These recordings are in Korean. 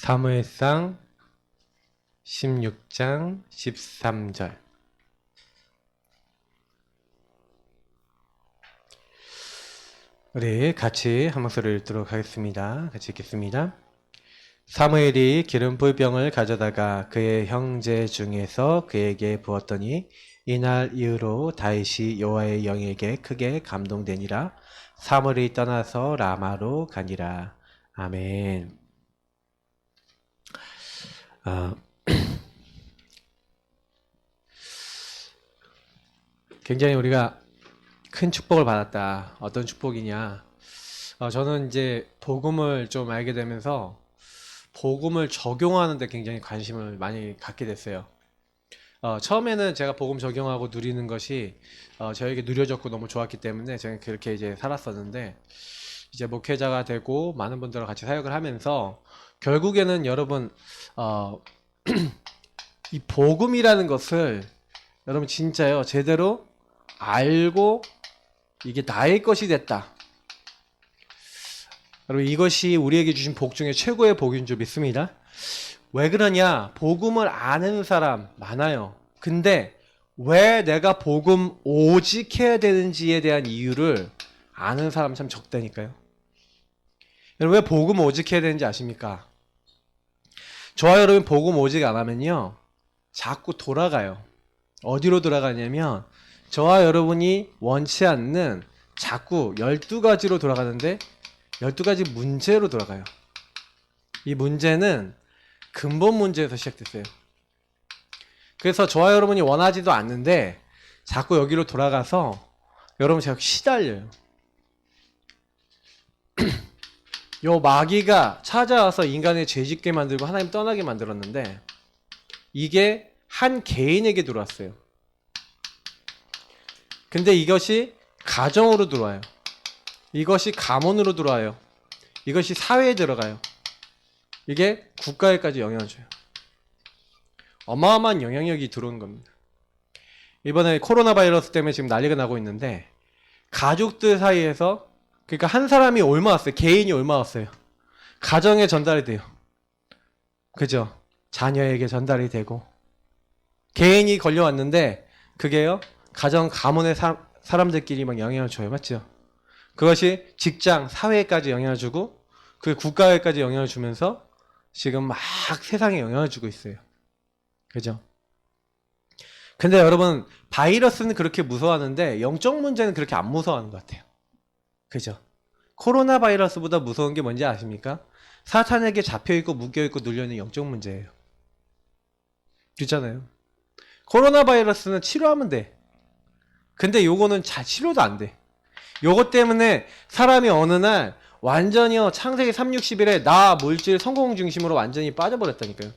사무엘상 16장 13절. 우리 같이 한 목소리를 읽도록 하겠습니다. 같이 읽겠습니다. 사무엘이 기름불 병을 가져다가 그의 형제 중에서 그에게 부었더니 이날 이후로 다윗이 여호와의 영에게 크게 감동되니라. 사무엘이 떠나서 라마로 가니라. 아멘. 굉장히 우리가 큰 축복을 받았다. 어떤 축복이냐? 저는 이제 복음을 좀 알게 되면서 복음을 적용하는 데 굉장히 관심을 많이 갖게 됐어요. 처음에는 제가 복음 적용하고 누리는 것이 저에게 누려졌고 너무 좋았기 때문에 저는 그렇게 이제 살았었는데, 이제 목회자가 되고 많은 분들과 같이 사역을 하면서 결국에는 여러분 이 복음이라는 것을 여러분 진짜요 제대로 알고 이게 나의 것이 됐다. 여러분 이것이 우리에게 주신 복 중에 최고의 복인 줄 믿습니다. 왜 그러냐? 복음을 아는 사람 많아요. 근데 왜 내가 복음 오직 해야 되는지에 대한 이유를 아는 사람 참 적다니까요. 여러분 왜 복음 오직 해야 되는지 아십니까? 저와 여러분 복음 오직 안 하면요 자꾸 돌아가요. 어디로 돌아가냐면 저와 여러분이 원치 않는 자꾸 12가지로 돌아가는데 12가지 문제로 돌아가요. 이 문제는 근본 문제에서 시작됐어요. 그래서 저와 여러분이 원하지도 않는데 자꾸 여기로 돌아가서 여러분 자꾸 시달려요. 요 마귀가 찾아와서 인간을 죄짓게 만들고 하나님 떠나게 만들었는데 이게 한 개인에게 들어왔어요. 근데 이것이 가정으로 들어와요. 이것이 가문으로 들어와요. 이것이 사회에 들어가요. 이게 국가에까지 영향을 줘요. 어마어마한 영향력이 들어온 겁니다. 이번에 코로나 바이러스 때문에 지금 난리가 나고 있는데 가족들 사이에서, 그러니까 한 사람이 옮아왔어요. 개인이 옮아왔어요. 가정에 전달이 돼요. 그죠? 자녀에게 전달이 되고 개인이 걸려왔는데 그게요 가정 가문의 사람들끼리 막 영향을 줘요. 맞죠? 그것이 직장, 사회에까지 영향을 주고 그 국가에까지 영향을 주면서 지금 막 세상에 영향을 주고 있어요. 그죠? 근데 여러분 바이러스는 그렇게 무서워하는데 영적 문제는 그렇게 안 무서워하는 것 같아요. 그죠? 코로나 바이러스보다 무서운 게 뭔지 아십니까? 사탄에게 잡혀있고 묶여있고 눌려있는 영적 문제예요. 그렇잖아요. 코로나 바이러스는 치료하면 돼. 근데 요거는 잘 치료도 안 돼. 요것 때문에 사람이 어느 날 완전히요 창세기 360일에 나 물질 성공 중심으로 완전히 빠져버렸다니까요.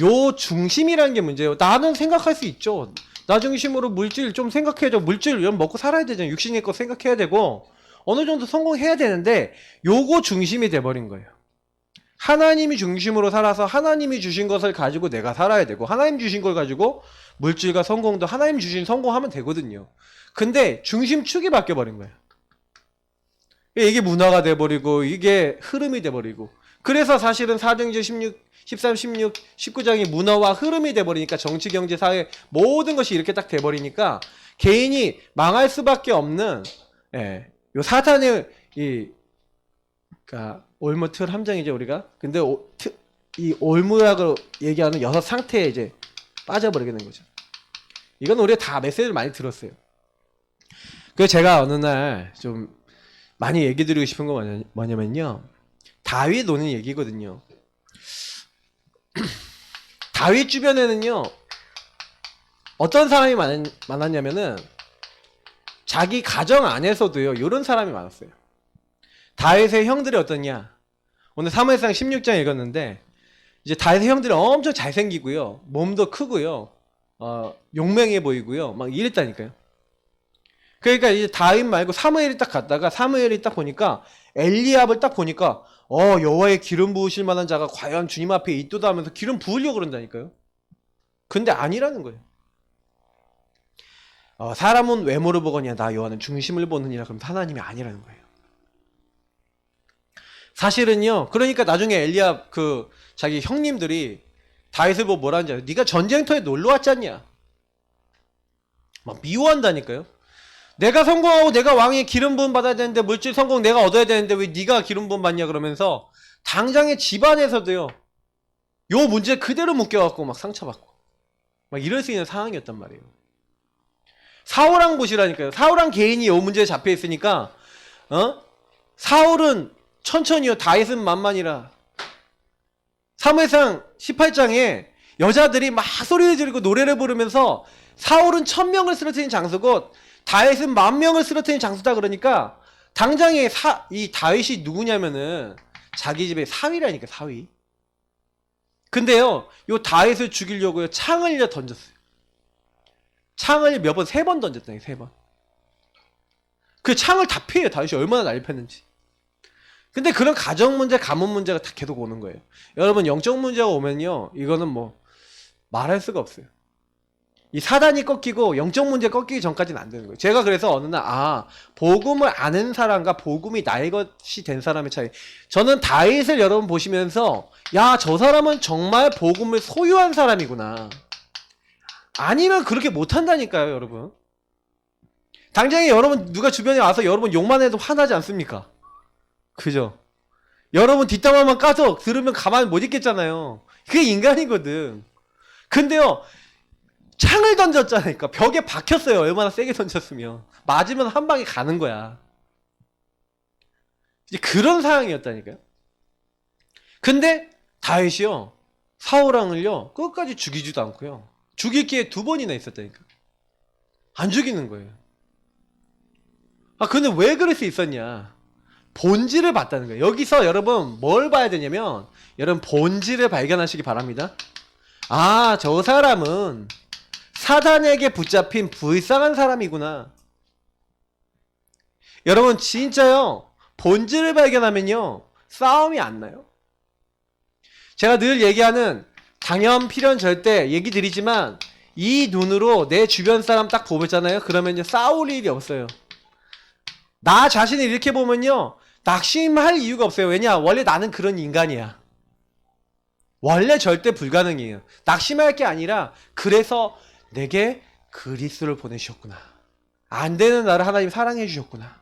요 중심이라는 게 문제예요. 나는 생각할 수 있죠. 나 중심으로 물질 좀 생각해야죠. 물질 이런 먹고 살아야 되잖아요. 육신의 것 생각해야 되고 어느 정도 성공해야 되는데 요거 중심이 돼버린 거예요. 하나님이 중심으로 살아서 하나님이 주신 것을 가지고 내가 살아야 되고 하나님 주신 걸 가지고 물질과 성공도 하나님 주신 성공하면 되거든요. 근데 중심축이 바뀌어버린 거예요. 이게 문화가 돼버리고 이게 흐름이 돼버리고, 그래서 사실은 사도행전 13, 16, 19장이 문화와 흐름이 돼버리니까 정치, 경제, 사회 모든 것이 이렇게 딱 돼버리니까 개인이 망할 수밖에 없는 요 사탄의 그러니까 올무 틀 함정이죠 우리가. 근데 이 올무라고 얘기하는 6상태에 이제 빠져버리게 된 거죠. 이건 우리가 다 메시지를 많이 들었어요. 그래서 제가 어느 날 좀 많이 얘기 드리고 싶은 거 뭐냐면요 다윗 노는 얘기거든요. 다윗 주변에는요 어떤 사람이 많았냐면은 자기 가정 안에서도요 이런 사람이 많았어요. 다윗의 형들이 어떠냐? 오늘 사무엘상 16장 읽었는데 이제 다윗의 형들이 엄청 잘생기고요 몸도 크고요 용맹해 보이고요 막 이랬다니까요. 그러니까 이제 다윗 말고 사무엘이 딱 갔다가 사무엘이 딱 보니까 엘리압을 딱 보니까 여호와의 기름 부으실 만한 자가 과연 주님 앞에 있도다 하면서 기름 부으려고 그런다니까요. 근데 아니라는 거예요. 사람은 외모를 보거니와 나 여호와는 중심을 보느니라. 그럼 하나님이 아니라는 거예요. 사실은요. 그러니까 나중에 엘리압 그 자기 형님들이 다윗을 보고 뭐라 하는지 알아요? 네가 전쟁터에 놀러 왔잖냐. 막 미워한다니까요. 내가 성공하고 내가 왕의 기름 부음 받아야 되는데, 물질 성공 내가 얻어야 되는데 왜 네가 기름 부음 받냐 그러면서 당장의 집안에서도요. 요 문제 그대로 묶여갖고 막 상처받고 막 이럴 수 있는 상황이었단 말이에요. 사울왕 보시라니까요. 사울왕 개인이 요 문제에 잡혀 있으니까 사울은 천천히요, 다윗은 만만이라. 사무엘상 18장에 여자들이 막 소리를 지르고 노래를 부르면서 사울은 1000명을 쓰러뜨린 장수고 다윗은 10,000명을 쓰러뜨린 장수다. 그러니까 당장에 이 다윗이 누구냐면은 자기 집의 사위라니까, 사위. 근데요, 요 다윗을 죽이려고요, 창을 던졌어요. 창을 몇 번, 3번 던졌다니, 3번. 그 창을 다 피해요, 다윗이 얼마나 날렵했는지. 근데 그런 가정 문제, 가문 문제가 다 계속 오는 거예요. 여러분, 영적 문제가 오면요, 이거는 뭐 말할 수가 없어요. 이 사단이 꺾이고 영적 문제 꺾이기 전까지는 안 되는 거예요. 제가 그래서 어느 날 복음을 아는 사람과 복음이 나의 것이 된 사람의 차이. 저는 다윗을 여러분 보시면서 야, 저 사람은 정말 복음을 소유한 사람이구나. 아니면 그렇게 못한다니까요, 여러분. 당장에 여러분 누가 주변에 와서 여러분 욕만 해도 화나지 않습니까? 그죠? 여러분 뒷담화만 까서 들으면 가만히 못 있겠잖아요. 그게 인간이거든. 근데요, 창을 던졌잖아요. 벽에 박혔어요. 얼마나 세게 던졌으면. 맞으면 한 방에 가는 거야. 이제 그런 상황이었다니까요. 근데 다윗이요, 사울왕을요 끝까지 죽이지도 않고요, 죽일 기회 2번이나 있었다니까. 안 죽이는 거예요. 근데 왜 그럴 수 있었냐? 본질을 봤다는 거예요. 여기서 여러분 뭘 봐야 되냐면, 여러분 본질을 발견하시기 바랍니다. 저 사람은 사단에게 붙잡힌 불쌍한 사람이구나. 여러분 진짜요, 본질을 발견하면요 싸움이 안 나요. 제가 늘 얘기하는 당연 필연 절대 얘기 드리지만, 이 눈으로 내 주변 사람 딱 보잖아요. 그러면요 싸울 일이 없어요. 나 자신을 이렇게 보면요 낙심할 이유가 없어요. 왜냐? 원래 나는 그런 인간이야. 원래 절대 불가능이에요. 낙심할 게 아니라, 그래서 내게 그리스도를 보내주셨구나. 안 되는 나를 하나님 사랑해 주셨구나.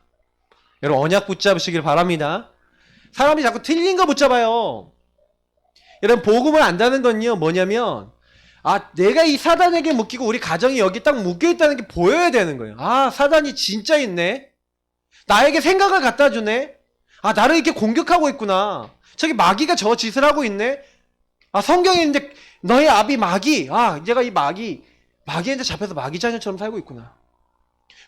여러분 언약 붙잡으시길 바랍니다. 사람이 자꾸 틀린 거 붙잡아요. 여러분 복음을 안다는 건요 뭐냐면, 내가 이 사단에게 묶이고 우리 가정이 여기 딱 묶여있다는 게 보여야 되는 거예요. 사단이 진짜 있네. 나에게 생각을 갖다 주네. 나를 이렇게 공격하고 있구나. 저기 마귀가 저 짓을 하고 있네. 성경에 이제 너의 아비 마귀. 내가 이 마귀한테 잡혀서 마귀 자녀처럼 살고 있구나.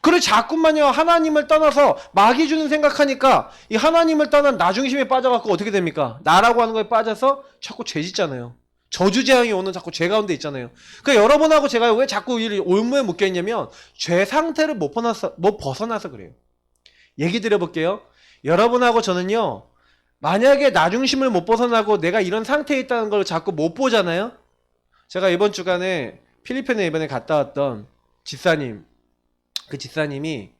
그래 자꾸만요 하나님을 떠나서 마귀 주는 생각하니까 이 하나님을 떠난 나 중심에 빠져갖고 어떻게 됩니까? 나라고 하는 거에 빠져서 자꾸 죄 짓잖아요. 저주재앙이 오는 자꾸 죄 가운데 있잖아요. 그러니까 여러분하고 제가 왜 자꾸 이 올무에 묶여있냐면, 죄 상태를 못 벗어나서 그래요. 얘기 드려볼게요. 여러분하고 저는요, 만약에 나 중심을 못 벗어나고 내가 이런 상태에 있다는 걸 자꾸 못 보잖아요. 제가 이번 주간에 필리핀에 이번에 갔다 왔던 집사님, 그 집사님이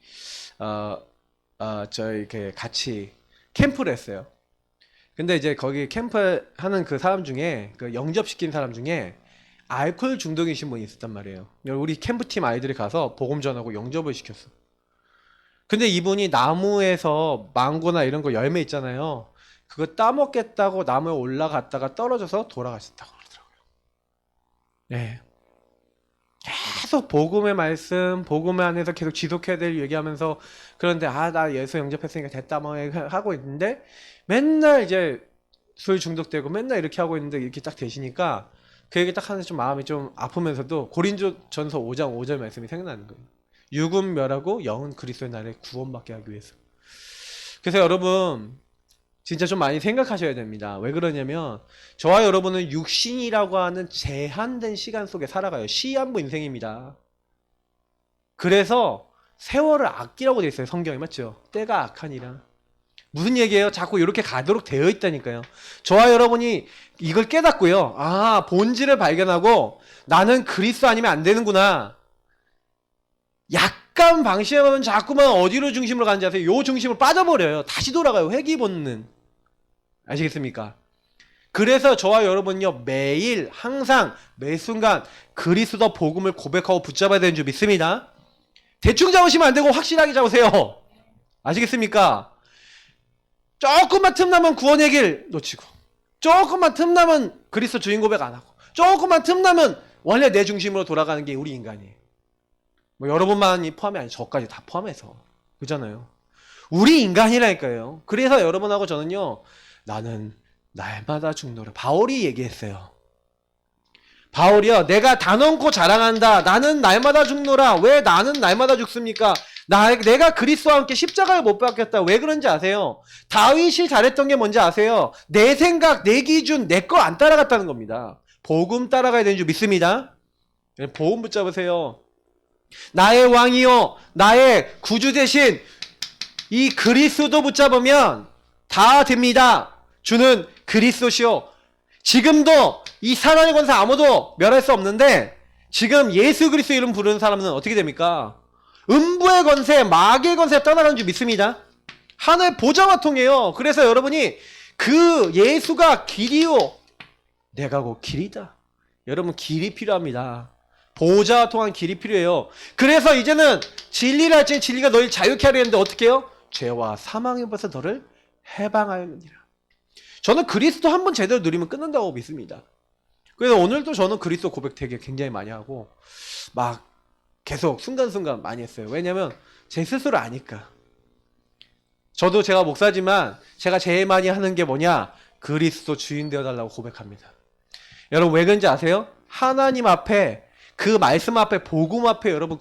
저희 이렇게 같이 캠프를 했어요. 근데 이제 거기 캠프 하는 그 사람 중에, 그 영접시킨 사람 중에 알코올 중독이신 분이 있었단 말이에요. 우리 캠프팀 아이들이 가서 복음 전하고 영접을 시켰어. 근데 이분이 나무에서 망고나 이런 거 열매 있잖아요. 그거 따먹겠다고 나무에 올라갔다가 떨어져서 돌아가셨다고 그러더라고요. 네. 계속 복음의 말씀, 복음의 안에서 계속 지속해야 될 얘기하면서, 그런데 나 예수 영접했으니까 됐다 뭐 하고 있는데, 맨날 이제 술 중독되고 맨날 이렇게 하고 있는데, 이렇게 딱 되시니까 그 얘기 딱 하는데 좀 마음이 좀 아프면서도 고린도전서 5장 5절 말씀이 생각나는 거예요. 육은 멸하고 영은 그리스도의 날에 구원받게 하기 위해서. 그래서 여러분 진짜 좀 많이 생각하셔야 됩니다. 왜 그러냐면, 저와 여러분은 육신이라고 하는 제한된 시간 속에 살아가요. 시한부 인생입니다. 그래서 세월을 아끼라고 돼 있어요. 성경에. 맞죠? 때가 악하니라. 무슨 얘기예요? 자꾸 이렇게 가도록 되어 있다니까요. 저와 여러분이 이걸 깨닫고요, 본질을 발견하고 나는 그리스도 아니면 안 되는구나. 약간 방심하면 자꾸만 어디로 중심으로 가는지 아세요? 요 중심으로 빠져버려요. 다시 돌아가요. 회귀 본능. 아시겠습니까? 그래서 저와 여러분요 매일 항상 매 순간 그리스도 복음을 고백하고 붙잡아야 되는 줄 믿습니다. 대충 잡으시면 안 되고 확실하게 잡으세요. 아시겠습니까? 조금만 틈나면 구원의 길 놓치고, 조금만 틈나면 그리스도 주인 고백 안 하고, 조금만 틈나면 원래 내 중심으로 돌아가는 게 우리 인간이에요. 뭐 여러분만이 포함이 아니라 저까지 다 포함해서. 그잖아요. 우리 인간이라니까요. 그래서 여러분하고 저는요, 나는 날마다 죽노라. 바울이 얘기했어요. 바울이요, 내가 단언코 자랑한다. 나는 날마다 죽노라. 왜 나는 날마다 죽습니까? 내가 그리스도와 함께 십자가를 못 박혔다. 왜 그런지 아세요? 다윗이 잘했던 게 뭔지 아세요? 내 생각, 내 기준, 내 거 안 따라갔다는 겁니다. 복음 따라가야 되는 줄 믿습니다. 복음 붙잡으세요. 나의 왕이요, 나의 구주 대신 이 그리스도 붙잡으면 다 됩니다. 주는 그리스도시요. 지금도 이 사단의 권세 아무도 멸할 수 없는데, 지금 예수 그리스도 이름 부르는 사람은 어떻게 됩니까? 음부의 권세, 마귀의 권세 떠나가는 줄 믿습니다. 하나의 보좌와 통해요. 그래서 여러분이 그 예수가 길이요, 내가 곧 길이다. 여러분 길이 필요합니다. 보좌와 통한 길이 필요해요. 그래서 이제는 진리를 할지 진리가 너희를 자유케 하려 했는데 어떻게 해요? 죄와 사망의 법에서 너를 해방하였느니라. 저는 그리스도 한 번 제대로 누리면 끝난다고 믿습니다. 그래서 오늘도 저는 그리스도 고백 되게 굉장히 많이 하고 막 계속 순간순간 많이 했어요. 왜냐면 제 스스로 아니까. 저도 제가 목사지만 제가 제일 많이 하는 게 뭐냐? 그리스도 주인 되어달라고 고백합니다. 여러분 왜 그런지 아세요? 하나님 앞에, 그 말씀 앞에, 복음 앞에 여러분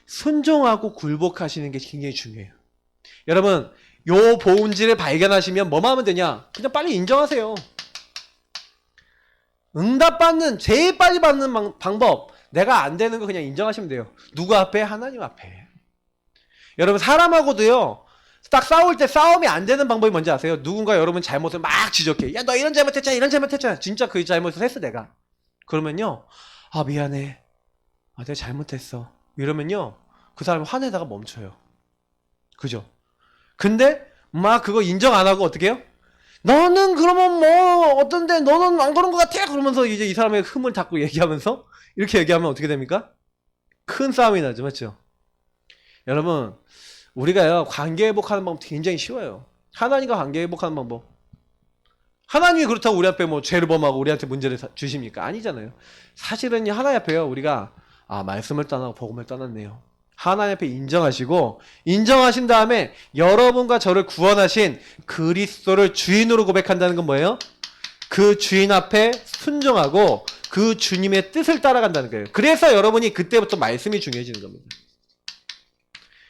순종하고 굴복하시는 게 굉장히 중요해요. 여러분 요 본질을 발견하시면 뭐만 하면 되냐? 그냥 빨리 인정하세요. 응답받는, 제일 빨리 받는 방법, 내가 안 되는 거 그냥 인정하시면 돼요. 누구 앞에? 하나님 앞에. 여러분 사람하고도요, 딱 싸울 때 싸움이 안 되는 방법이 뭔지 아세요? 누군가 여러분 잘못을 막 지적해. 야, 너 이런 잘못했잖아, 이런 잘못했잖아. 진짜 그 잘못을 했어 내가. 그러면요, 아 미안해, 아 내가 잘못했어, 이러면요 그 사람이 화내다가 멈춰요. 그죠? 근데 막 그거 인정 안 하고 어떻게 해요? 너는 그러면 뭐 어떤데, 너는 안 그런 것 같아? 그러면서 이제 이 사람의 흠을 닦고 얘기하면서 이렇게 얘기하면 어떻게 됩니까? 큰 싸움이 나죠. 맞죠? 여러분 우리가요 관계 회복하는 방법 굉장히 쉬워요. 하나님과 관계 회복하는 방법, 하나님이 그렇다고 우리 앞에 뭐 죄를 범하고 우리한테 문제를 주십니까? 아니잖아요. 사실은 하나님 앞에요 우리가 말씀을 떠나고 복음을 떠났네요. 하나님 앞에 인정하시고, 인정하신 다음에 여러분과 저를 구원하신 그리스도를 주인으로 고백한다는 건 뭐예요? 그 주인 앞에 순종하고 그 주님의 뜻을 따라간다는 거예요. 그래서 여러분이 그때부터 말씀이 중요해지는 겁니다.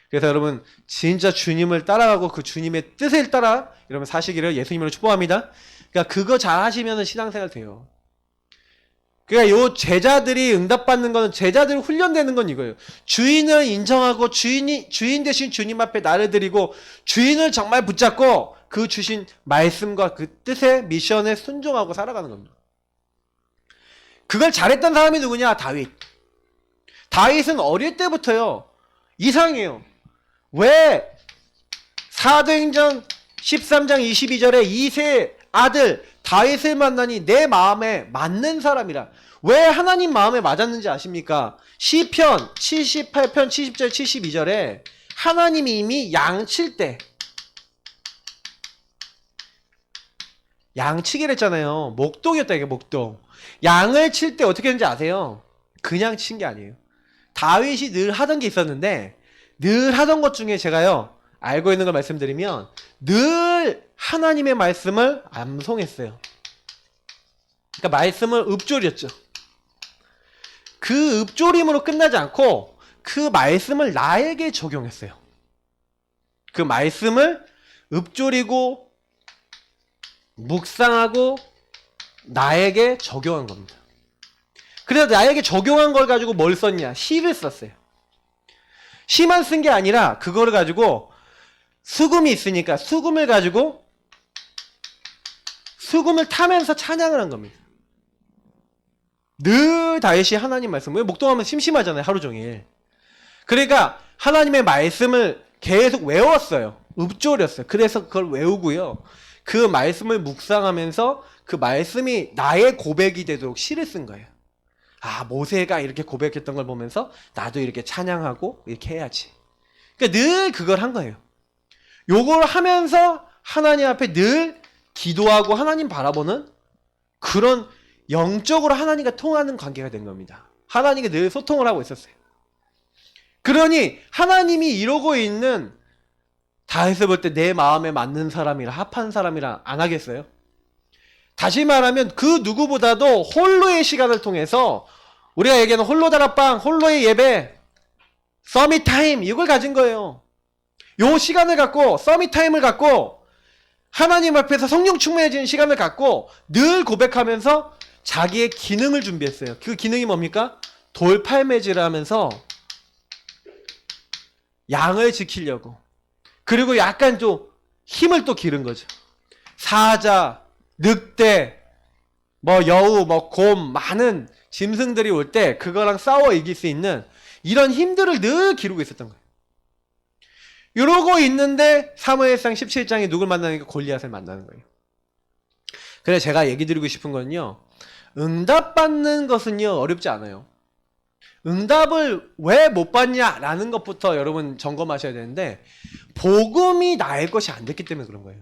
그래서 여러분 진짜 주님을 따라가고 그 주님의 뜻을 따라 여러분 사시기를 예수님으로 축복합니다. 그러니까 그거 잘 하시면 신앙생활 돼요. 그러니까 요 제자들이 응답받는 거는, 제자들이 훈련되는 건 이거예요. 주인을 인정하고 주인 대신 주님 앞에 나를 드리고 주인을 정말 붙잡고 그 주신 말씀과 그 뜻의 미션에 순종하고 살아가는 겁니다. 그걸 잘했던 사람이 누구냐? 다윗. 다윗은 어릴 때부터요 이상해요. 왜 사도행전 13장 22절에 이세 아들 다윗을 만나니 내 마음에 맞는 사람이라. 왜 하나님 마음에 맞았는지 아십니까? 시편 78편 70절 72절에 하나님이 이미 양칠 때 양치기를 했잖아요. 목동이었다, 이게 목동. 양을 칠 때 어떻게 했는지 아세요? 그냥 친 게 아니에요. 다윗이 늘 하던 게 있었는데, 늘 하던 것 중에 제가요 알고 있는 걸 말씀드리면, 늘 하나님의 말씀을 암송했어요. 그러니까 말씀을 읊조렸죠. 그 읊조림으로 끝나지 않고 그 말씀을 나에게 적용했어요. 그 말씀을 읊조리고 묵상하고 나에게 적용한 겁니다. 그래서 나에게 적용한 걸 가지고 뭘 썼냐? 시를 썼어요. 시만 쓴 게 아니라 그거를 가지고 수금이 있으니까 수금을 가지고 수금을 타면서 찬양을 한 겁니다. 늘 다윗이 하나님 말씀, 왜 목동하면 심심하잖아요, 하루 종일. 그러니까 하나님의 말씀을 계속 외웠어요. 읊조렸어요. 그래서 그걸 외우고요. 그 말씀을 묵상하면서 그 말씀이 나의 고백이 되도록 시를 쓴 거예요. 아, 모세가 이렇게 고백했던 걸 보면서 나도 이렇게 찬양하고 이렇게 해야지. 그러니까 늘 그걸 한 거예요. 요걸 하면서 하나님 앞에 늘 기도하고 하나님 바라보는 그런 영적으로 하나님과 통하는 관계가 된 겁니다. 하나님과 늘 소통을 하고 있었어요. 그러니 하나님이 이러고 있는 다윗을 볼 때 내 마음에 맞는 사람이라 합한 사람이라 안 하겠어요? 다시 말하면 그 누구보다도 홀로의 시간을 통해서 우리가 얘기하는 홀로 다락방, 홀로의 예배, 서밋 타임 이걸 가진 거예요. 요 시간을 갖고 서밋 타임을 갖고 하나님 앞에서 성령 충만해지는 시간을 갖고 늘 고백하면서 자기의 기능을 준비했어요. 그 기능이 뭡니까? 돌팔매질을 하면서 양을 지키려고. 그리고 약간 좀 힘을 또 기른 거죠. 사자, 늑대, 뭐 여우, 뭐 곰, 많은 짐승들이 올 때 그거랑 싸워 이길 수 있는 이런 힘들을 늘 기르고 있었던 거예요. 이러고 있는데 사무엘상 17장에 누굴 만나니까 골리앗을 만나는 거예요. 그래서 제가 얘기 드리고 싶은 건요. 응답받는 것은요 어렵지 않아요. 응답을 왜 못 받냐라는 것부터 여러분 점검하셔야 되는데 복음이 나의 것이 안 됐기 때문에 그런 거예요.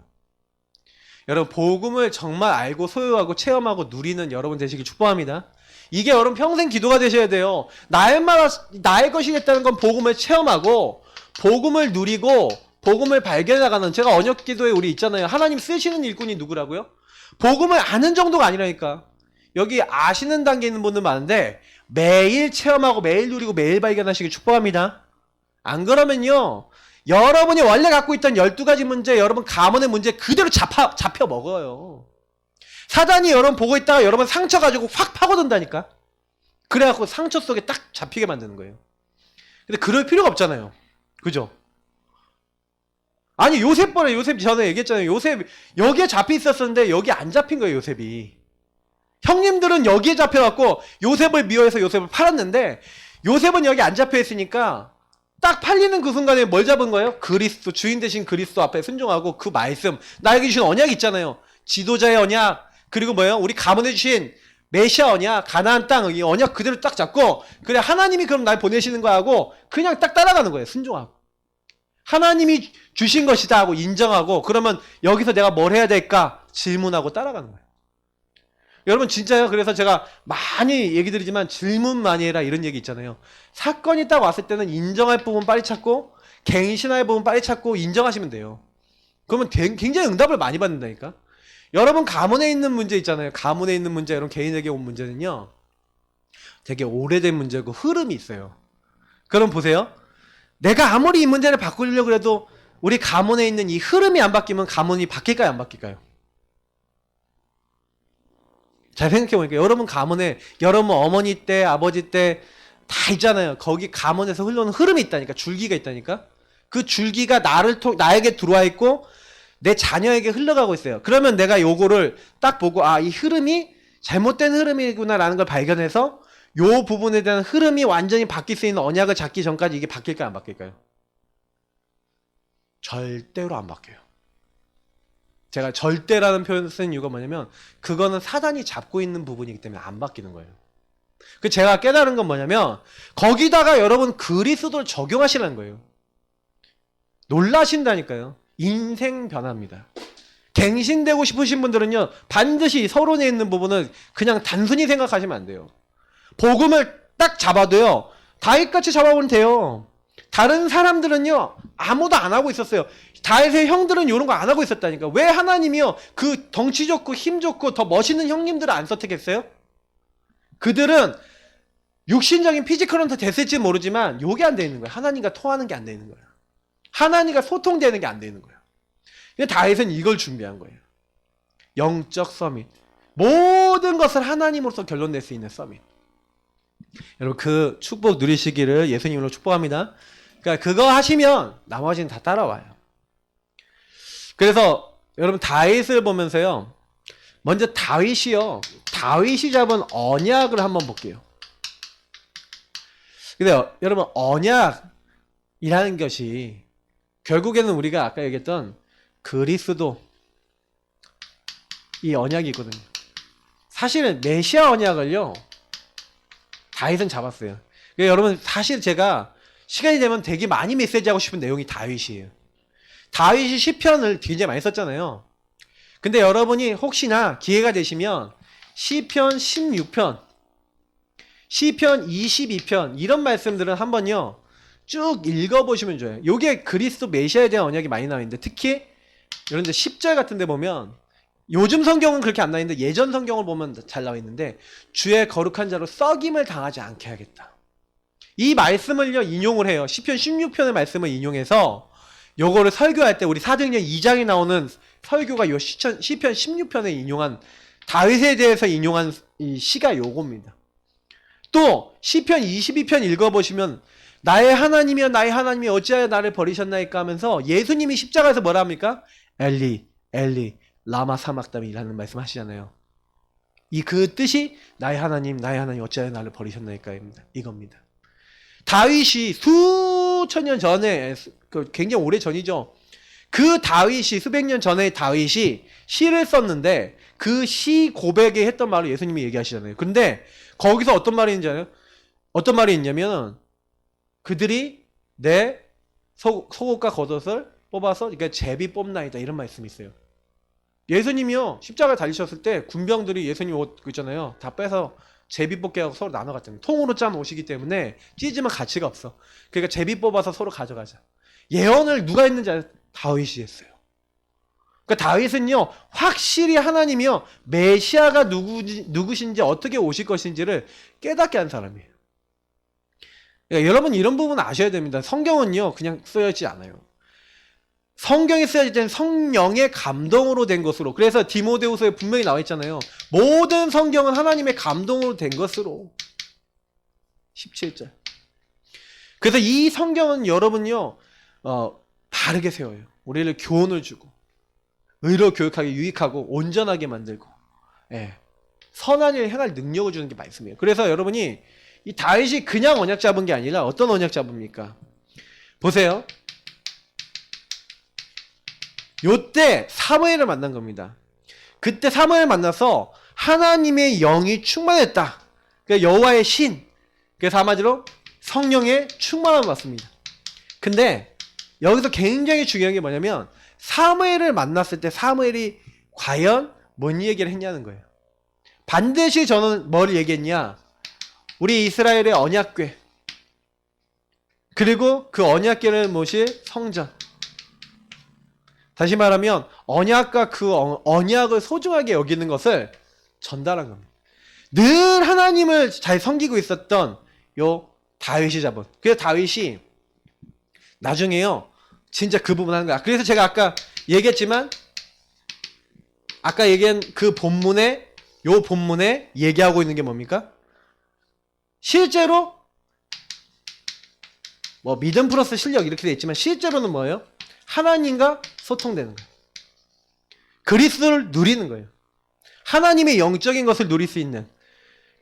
여러분 복음을 정말 알고 소유하고 체험하고 누리는 여러분 되시길 축복합니다. 이게 여러분 평생 기도가 되셔야 돼요. 나의 것이 됐다는 건 복음을 체험하고 복음을 누리고 복음을 발견해 나가는, 제가 언역기도에 우리 있잖아요. 하나님 쓰시는 일꾼이 누구라고요? 복음을 아는 정도가 아니라니까. 여기 아시는 단계에 있는 분들 많은데 매일 체험하고 매일 누리고 매일 발견하시길 축복합니다. 안 그러면요 여러분이 원래 갖고 있던 12가지 문제, 여러분 가문의 문제 그대로 잡혀 먹어요. 사단이 여러분 보고 있다가 여러분 상처 가지고 확 파고든다니까. 그래갖고 상처 속에 딱 잡히게 만드는 거예요. 근데 그럴 필요가 없잖아요. 그죠? 아니 요셉 보래. 요셉 전에 얘기했잖아요. 요셉 여기에 잡혀 있었었는데 여기 안 잡힌 거예요. 요셉이. 형님들은 여기에 잡혀갖고 요셉을 미워해서 요셉을 팔았는데 요셉은 여기 안 잡혀 있으니까 딱 팔리는 그 순간에 뭘 잡은 거예요? 그리스도, 주인 되신 그리스도 앞에 순종하고 그 말씀, 나에게 주신 언약 있잖아요. 지도자의 언약, 그리고 뭐예요? 우리 가문해 주신 메시아 언약, 가나안 땅, 이 언약 그대로 딱 잡고, 그래 하나님이 그럼 날 보내시는 거 하고 그냥 딱 따라가는 거예요. 순종하고. 하나님이 주신 것이다 하고 인정하고, 그러면 여기서 내가 뭘 해야 될까? 질문하고 따라가는 거예요. 여러분 진짜요? 그래서 제가 많이 얘기 드리지만 질문 많이 해라 이런 얘기 있잖아요. 사건이 딱 왔을 때는 인정할 부분 빨리 찾고 갱신할 부분 빨리 찾고 인정하시면 돼요. 그러면 굉장히 응답을 많이 받는다니까. 여러분 가문에 있는 문제 있잖아요. 가문에 있는 문제, 여러분 개인에게 온 문제는요 되게 오래된 문제고 흐름이 있어요. 그럼 보세요. 내가 아무리 이 문제를 바꾸려고 해도 우리 가문에 있는 이 흐름이 안 바뀌면 가문이 바뀔까요? 안 바뀔까요? 잘 생각해보니까 여러분 가문에 여러분 어머니 때 아버지 때 다 있잖아요. 거기 가문에서 흘러오는 흐름이 있다니까. 줄기가 있다니까. 그 줄기가 나에게 들어와 있고 내 자녀에게 흘러가고 있어요. 그러면 내가 요거를 딱 보고 아, 이 흐름이 잘못된 흐름이구나 라는 걸 발견해서 요 부분에 대한 흐름이 완전히 바뀔 수 있는 언약을 잡기 전까지 이게 바뀔까요? 안 바뀔까요? 절대로 안 바뀌어요. 제가 절대라는 표현을 쓴 이유가 뭐냐면 그거는 사단이 잡고 있는 부분이기 때문에 안 바뀌는 거예요. 그 제가 깨달은 건 뭐냐면 거기다가 여러분 그리스도를 적용하시라는 거예요. 놀라신다니까요. 인생 변화입니다. 갱신되고 싶으신 분들은요 반드시 서론에 있는 부분을 그냥 단순히 생각하시면 안 돼요. 복음을 딱 잡아도요 다윗같이 잡아보면 돼요. 다른 사람들은요 아무도 안 하고 있었어요. 다윗의 형들은 이런 거 안 하고 있었다니까. 왜 하나님이요 그 덩치 좋고 힘 좋고 더 멋있는 형님들을 안 선택했어요? 그들은 육신적인 피지컬은 더 됐을지 모르지만 요게 안 돼 있는 거예요. 하나님과 통하는 게 안 돼 있는 거예요. 하나님과 소통되는 게 안 돼 있는 거예요. 근데 다윗은 이걸 준비한 거예요. 영적 서밋. 모든 것을 하나님으로서 결론 낼 수 있는 서밋. 여러분 그 축복 누리시기를 예수님으로 축복합니다. 그러니까 그거 하시면 나머지는 다 따라와요. 그래서 여러분 다윗을 보면서요 먼저 다윗이 잡은 언약을 한번 볼게요. 근데 여러분 언약이라는 것이 결국에는 우리가 아까 얘기했던 그리스도, 이 언약이거든요. 사실은 메시아 언약을요, 다윗은 잡았어요. 그러니까 여러분, 사실 제가 시간이 되면 되게 많이 메시지하고 싶은 내용이 다윗이에요. 다윗이 시편을 굉장히 많이 썼잖아요. 근데 여러분이 혹시나 기회가 되시면 시편 16편, 시편 22편 이런 말씀들은 한번요 쭉 읽어보시면 좋아요. 요게 그리스도 메시아에 대한 언약이 많이 나와 있는데, 특히 이런 데 10절 같은 데 보면, 요즘 성경은 그렇게 안 나와 있는데 예전 성경을 보면 잘 나와 있는데, 주의 거룩한 자로 썩임을 당하지 않게 하겠다. 이 말씀을요 인용을 해요. 시편 16편의 말씀을 인용해서 요거를 설교할 때, 우리 사도행전 2장에 나오는 설교가 요 시편 16편에 인용한, 다윗에 대해서 인용한 이 시가 요겁니다. 또 시편 22편 읽어보시면, 나의 하나님이여 나의 하나님이 어찌하여 나를 버리셨나이까 하면서 예수님이 십자가에서 뭐라 합니까? 엘리 엘리 라마 사막다미라는 말씀 하시잖아요. 이 그 뜻이 나의 하나님 어찌하여 나를 버리셨나이까 이겁니다. 다윗이 수천 년 전에, 굉장히 오래 전이죠. 그 다윗이, 수백 년 전에 다윗이 시를 썼는데, 그 시 고백에 했던 말을 예수님이 얘기하시잖아요. 근데 거기서 어떤 말이 있는지 알아요? 어떤 말이 있냐면, 그들이 내 속옷과 겉옷을 뽑아서, 그러니까 제비 뽑나이다, 이런 말씀이 있어요. 예수님이요 십자가에 달리셨을 때 군병들이 예수님 옷 있잖아요, 다 빼서 제비 뽑게 하고 서로 나눠 갔잖아요. 통으로 짠 옷이기 때문에 찢으면 가치가 없어. 그러니까 제비 뽑아서 서로 가져가자. 예언을 누가 했는지 알아요? 다윗이 했어요. 그러니까 다윗은요 확실히 하나님이요 메시아가 누구신지, 어떻게 오실 것인지를 깨닫게 한 사람이에요. 그러니까 여러분, 이런 부분 아셔야 됩니다. 성경은요 그냥 쓰여지지 않아요. 성경에 쓰여질 때는 성령의 감동으로 된 것으로. 그래서 디모데후서에 분명히 나와 있잖아요. 모든 성경은 하나님의 감동으로 된 것으로. 17절. 그래서 이 성경은 여러분요 바르게 세워요. 우리를 교훈을 주고, 의로 교육하게, 유익하고 온전하게 만들고, 선한 일을 행할 능력을 주는 게 말씀이에요. 그래서 여러분이 이 다윗이 그냥 언약 잡은 게 아니라 어떤 언약 잡습니까? 보세요. 요때 사무엘을 만난 겁니다. 그때 사무엘을 만나서 하나님의 영이 충만했다. 그러니까 여호와의 신, 그래서 한마디로 성령의 충만함을 받습니다. 근데 여기서 굉장히 중요한 게 뭐냐면, 사무엘을 만났을 때 사무엘이 과연 뭔 얘기를 했냐는 거예요. 반드시 저는 뭘 얘기했냐, 우리 이스라엘의 언약궤, 그리고 그 언약궤를 모실 성전, 다시 말하면 언약과 그 언약을 소중하게 여기는 것을 전달한 겁니다. 늘 하나님을 잘 섬기고 있었던 요 다윗이 잡은. 그래서 다윗이 나중에요 진짜 그 부분 하는 거야. 그래서 제가 아까 얘기했지만, 아까 얘기한 그 본문에, 요 본문에 얘기하고 있는 게 뭡니까? 실제로 뭐 믿음 플러스 실력 이렇게 돼 있지만, 실제로는 뭐예요? 하나님과 소통되는 거예요. 그리스도를 누리는 거예요. 하나님의 영적인 것을 누릴 수 있는.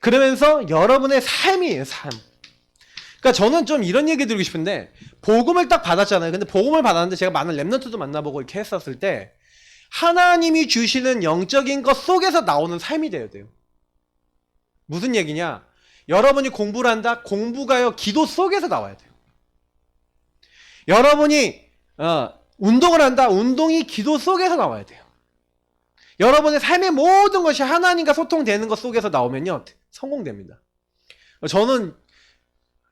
그러면서 여러분의 삶이에요, 삶. 그러니까 저는 좀 이런 얘기 드리고 싶은데, 복음을 딱 받았잖아요. 근데 복음을 받았는데 제가 많은 랩런트도 만나보고 이렇게 했었을 때, 하나님이 주시는 영적인 것 속에서 나오는 삶이 돼야 돼요. 무슨 얘기냐? 여러분이 공부를 한다? 공부가요 기도 속에서 나와야 돼요. 여러분이 운동을 한다? 운동이 기도 속에서 나와야 돼요. 여러분의 삶의 모든 것이 하나님과 소통되는 것 속에서 나오면요 성공됩니다. 저는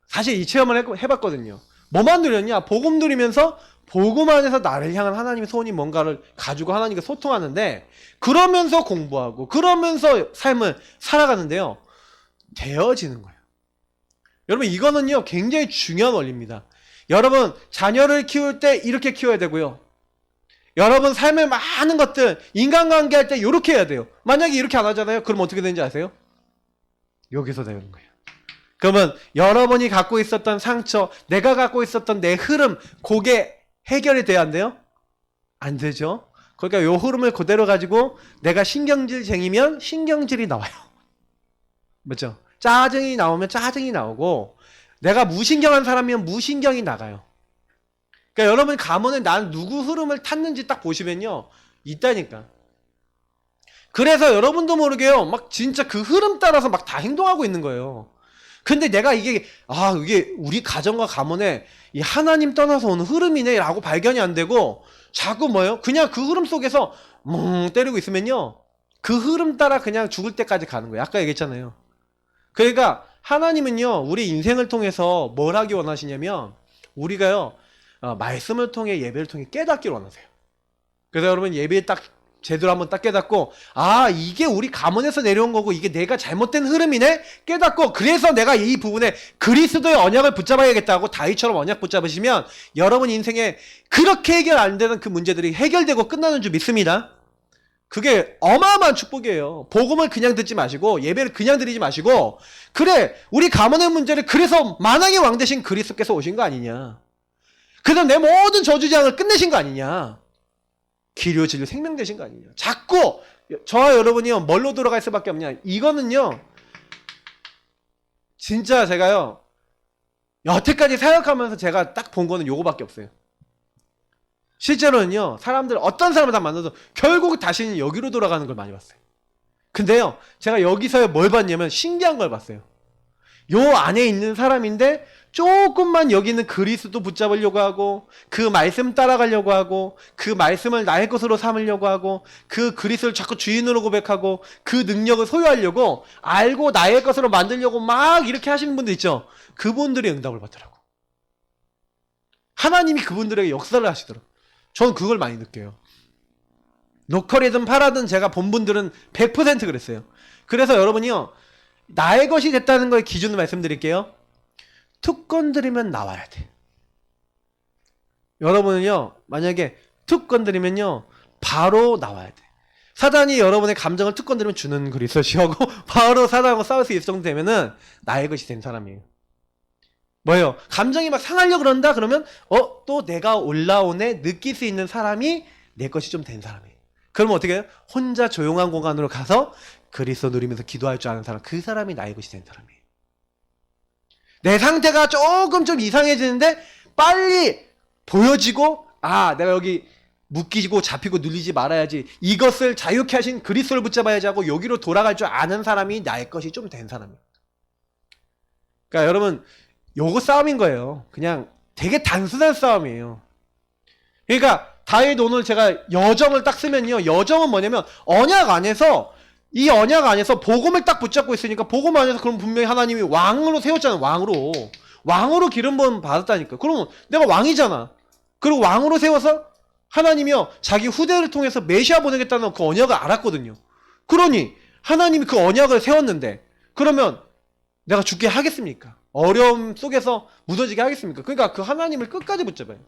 사실 이 체험을 해봤거든요. 뭐만 누렸냐? 복음 누리면서 복음 안에서 나를 향한 하나님의 소원이 뭔가를 가지고 하나님과 소통하는데, 그러면서 공부하고 그러면서 삶을 살아가는데요 되어지는 거예요. 여러분, 이거는요 굉장히 중요한 원리입니다. 여러분, 자녀를 키울 때 이렇게 키워야 되고요, 여러분 삶의 많은 것들, 인간관계 할 때 이렇게 해야 돼요. 만약에 이렇게 안 하잖아요. 그럼 어떻게 되는지 아세요? 여기서 되는 거예요. 그러면 여러분이 갖고 있었던 상처, 내가 갖고 있었던 내 흐름, 그게 해결이 돼야 안 돼요? 안 되죠. 그러니까 요 흐름을 그대로 가지고 내가 신경질쟁이면 신경질이 나와요. 맞죠? 짜증이 나오면 짜증이 나오고, 내가 무신경한 사람이면 무신경이 나가요. 그러니까 여러분 가문에 난 누구 흐름을 탔는지 딱 보시면요 있다니까. 그래서 여러분도 모르게요. 막 진짜 그 흐름 따라서 막 다 행동하고 있는 거예요. 근데 내가 이게 우리 가정과 가문에 이 하나님 떠나서 오는 흐름이네 라고 발견이 안 되고 자꾸 뭐예요? 그냥 그 흐름 속에서 때리고 있으면요. 그 흐름 따라 그냥 죽을 때까지 가는 거예요. 아까 얘기했잖아요. 그러니까 하나님은요. 우리 인생을 통해서 뭘 하기 원하시냐면 우리가요. 말씀을 통해 예배를 통해 깨닫기를 원하세요. 그래서 여러분 예배 딱 제대로 한번 딱 깨닫고 이게 우리 가문에서 내려온 거고 이게 내가 잘못된 흐름이네 깨닫고 그래서 내가 이 부분에 그리스도의 언약을 붙잡아야겠다고 다윗처럼 언약 붙잡으시면 여러분 인생에 그렇게 해결 안 되는 그 문제들이 해결되고 끝나는 줄 믿습니다. 그게 어마어마한 축복이에요. 복음을 그냥 듣지 마시고 예배를 그냥 드리지 마시고 그래 우리 가문의 문제를 그래서 만왕의 왕 되신 그리스도께서 오신 거 아니냐. 그래서 내 모든 저주장을 끝내신 거 아니냐. 기료 진료 생명 되신 거 아니냐. 자꾸 저와 여러분이요 뭘로 돌아갈 수밖에 없냐. 이거는요 진짜 제가요 여태까지 사역하면서 제가 딱 본 거는 요거밖에 없어요. 실제로는요 어떤 사람을 다 만나서 결국 다시는 여기로 돌아가는 걸 많이 봤어요. 근데요 제가 여기서 뭘 봤냐면 신기한 걸 봤어요. 요 안에 있는 사람인데 조금만 여기 있는 그리스도 붙잡으려고 하고 그 말씀 따라가려고 하고 그 말씀을 나의 것으로 삼으려고 하고 그 그리스도를 자꾸 주인으로 고백하고 그 능력을 소유하려고 알고 나의 것으로 만들려고 막 이렇게 하시는 분들 있죠. 그분들이 응답을 받더라고. 하나님이 그분들에게 역사를 하시더라고. 저는 그걸 많이 느껴요. 로컬이든 파라든 제가 본 분들은 100% 그랬어요. 그래서 여러분이요 나의 것이 됐다는 걸 기준으로 말씀드릴게요. 툭 건드리면 나와야 돼. 여러분은요 만약에 툭 건드리면요 바로 나와야 돼. 사단이 여러분의 감정을 툭 건드리면 주는 그리스도시하고 바로 사단하고 싸울 수 있을 정도 되면은 나의 것이 된 사람이에요. 뭐예요? 감정이 막 상하려고 그런다 그러면 또 내가 올라오네 느낄 수 있는 사람이 내 것이 좀 된 사람이에요. 그러면 어떻게 해요? 혼자 조용한 공간으로 가서 그리스도 누리면서 기도할 줄 아는 사람, 그 사람이 나의 것이 된 사람이에요. 내 상태가 조금 좀 이상해지는데 빨리 보여지고 내가 여기 묶이고 잡히고 눌리지 말아야지, 이것을 자유케 하신 그리스도를 붙잡아야지 하고 여기로 돌아갈 줄 아는 사람이 나의 것이 좀 된 사람이에요. 그러니까 여러분 요거 싸움인 거예요. 그냥 되게 단순한 싸움이에요. 그러니까 다윗 오늘 제가 여정을 딱 쓰면요, 여정은 뭐냐면 언약 안에서, 이 언약 안에서 복음을 딱 붙잡고 있으니까 복음 안에서 그럼 분명히 하나님이 왕으로 세웠잖아요. 왕으로 기름 부음 받았다니까. 그러면 내가 왕이잖아. 그리고 왕으로 세워서 하나님이요 자기 후대를 통해서 메시아 보내겠다는 그 언약을 알았거든요. 그러니 하나님이 그 언약을 세웠는데 그러면 내가 죽게 하겠습니까? 어려움 속에서 무너지게 하겠습니까? 그러니까 그 하나님을 끝까지 붙잡아요.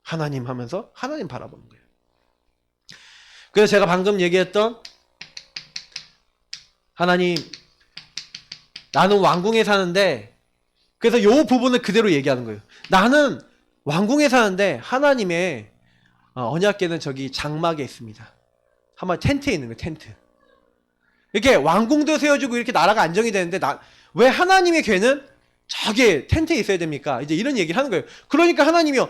하나님 하면서 하나님 바라보는 거예요. 그래서 제가 방금 얘기했던 하나님, 나는 왕궁에 사는데, 그래서 이 부분을 그대로 얘기하는 거예요. 나는 왕궁에 사는데 하나님의 언약궤는 저기 장막에 있습니다. 한번 텐트에 있는 거예요. 텐트. 이렇게 왕궁도 세워주고 이렇게 나라가 안정이 되는데 왜 하나님의 궤는 저기 텐트에 있어야 됩니까? 이제 이런 얘기를 하는 거예요. 그러니까 하나님이요,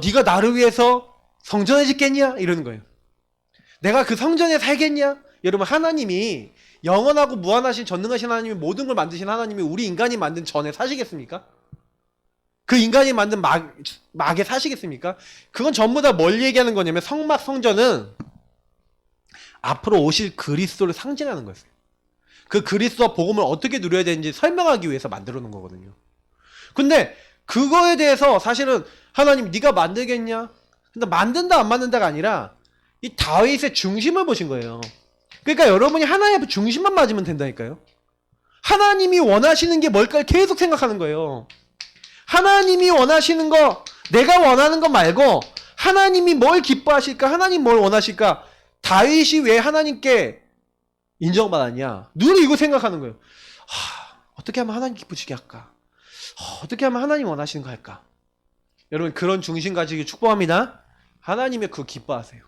네가 나를 위해서 성전을 짓겠냐? 이러는 거예요. 내가 그 성전에 살겠냐? 여러분, 하나님이 영원하고 무한하신 전능하신 하나님이 모든 걸 만드신 하나님이 우리 인간이 만든 전에 사시겠습니까? 그 인간이 만든 막에 사시겠습니까? 그건 전부 다 뭘 얘기하는 거냐면 성막 성전은 앞으로 오실 그리스도를 상징하는 거였어요. 그 그리스도와 복음을 어떻게 누려야 되는지 설명하기 위해서 만들어 놓은 거거든요. 근데 그거에 대해서 사실은 하나님 네가 만들겠냐? 근데 만든다 안 만든다가 아니라 이 다윗의 중심을 보신 거예요. 그러니까 여러분이 하나님의 중심만 맞으면 된다니까요. 하나님이 원하시는 게 뭘까 계속 생각하는 거예요. 하나님이 원하시는 거, 내가 원하는 거 말고 하나님이 뭘 기뻐하실까? 하나님 뭘 원하실까? 다윗이 왜 하나님께 인정받았냐? 늘 이거 생각하는 거예요. 어떻게 하면 하나님 기쁘시게 할까? 어떻게 하면 하나님 원하시는 거 할까? 여러분, 그런 중심 가지기 축복합니다. 하나님의 그 기뻐하세요.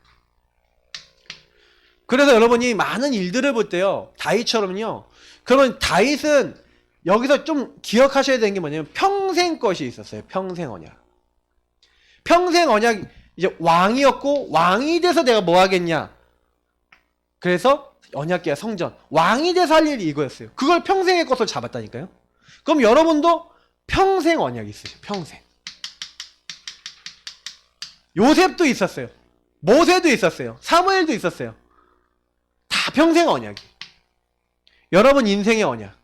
그래서 여러분이 많은 일들을 볼 때요, 다윗처럼요, 그러면 다윗은 여기서 좀 기억하셔야 되는 게 뭐냐면 평생 것이 있었어요. 평생 언약. 평생 언약, 이제 왕이었고 왕이 돼서 내가 뭐 하겠냐? 그래서 언약궤와 성전, 왕이 돼서 할 일이 이거였어요. 그걸 평생의 것을 잡았다니까요. 그럼 여러분도 평생 언약이 있으세요. 평생. 요셉도 있었어요. 모세도 있었어요. 사무엘도 있었어요. 다 평생 언약이. 여러분 인생의 언약.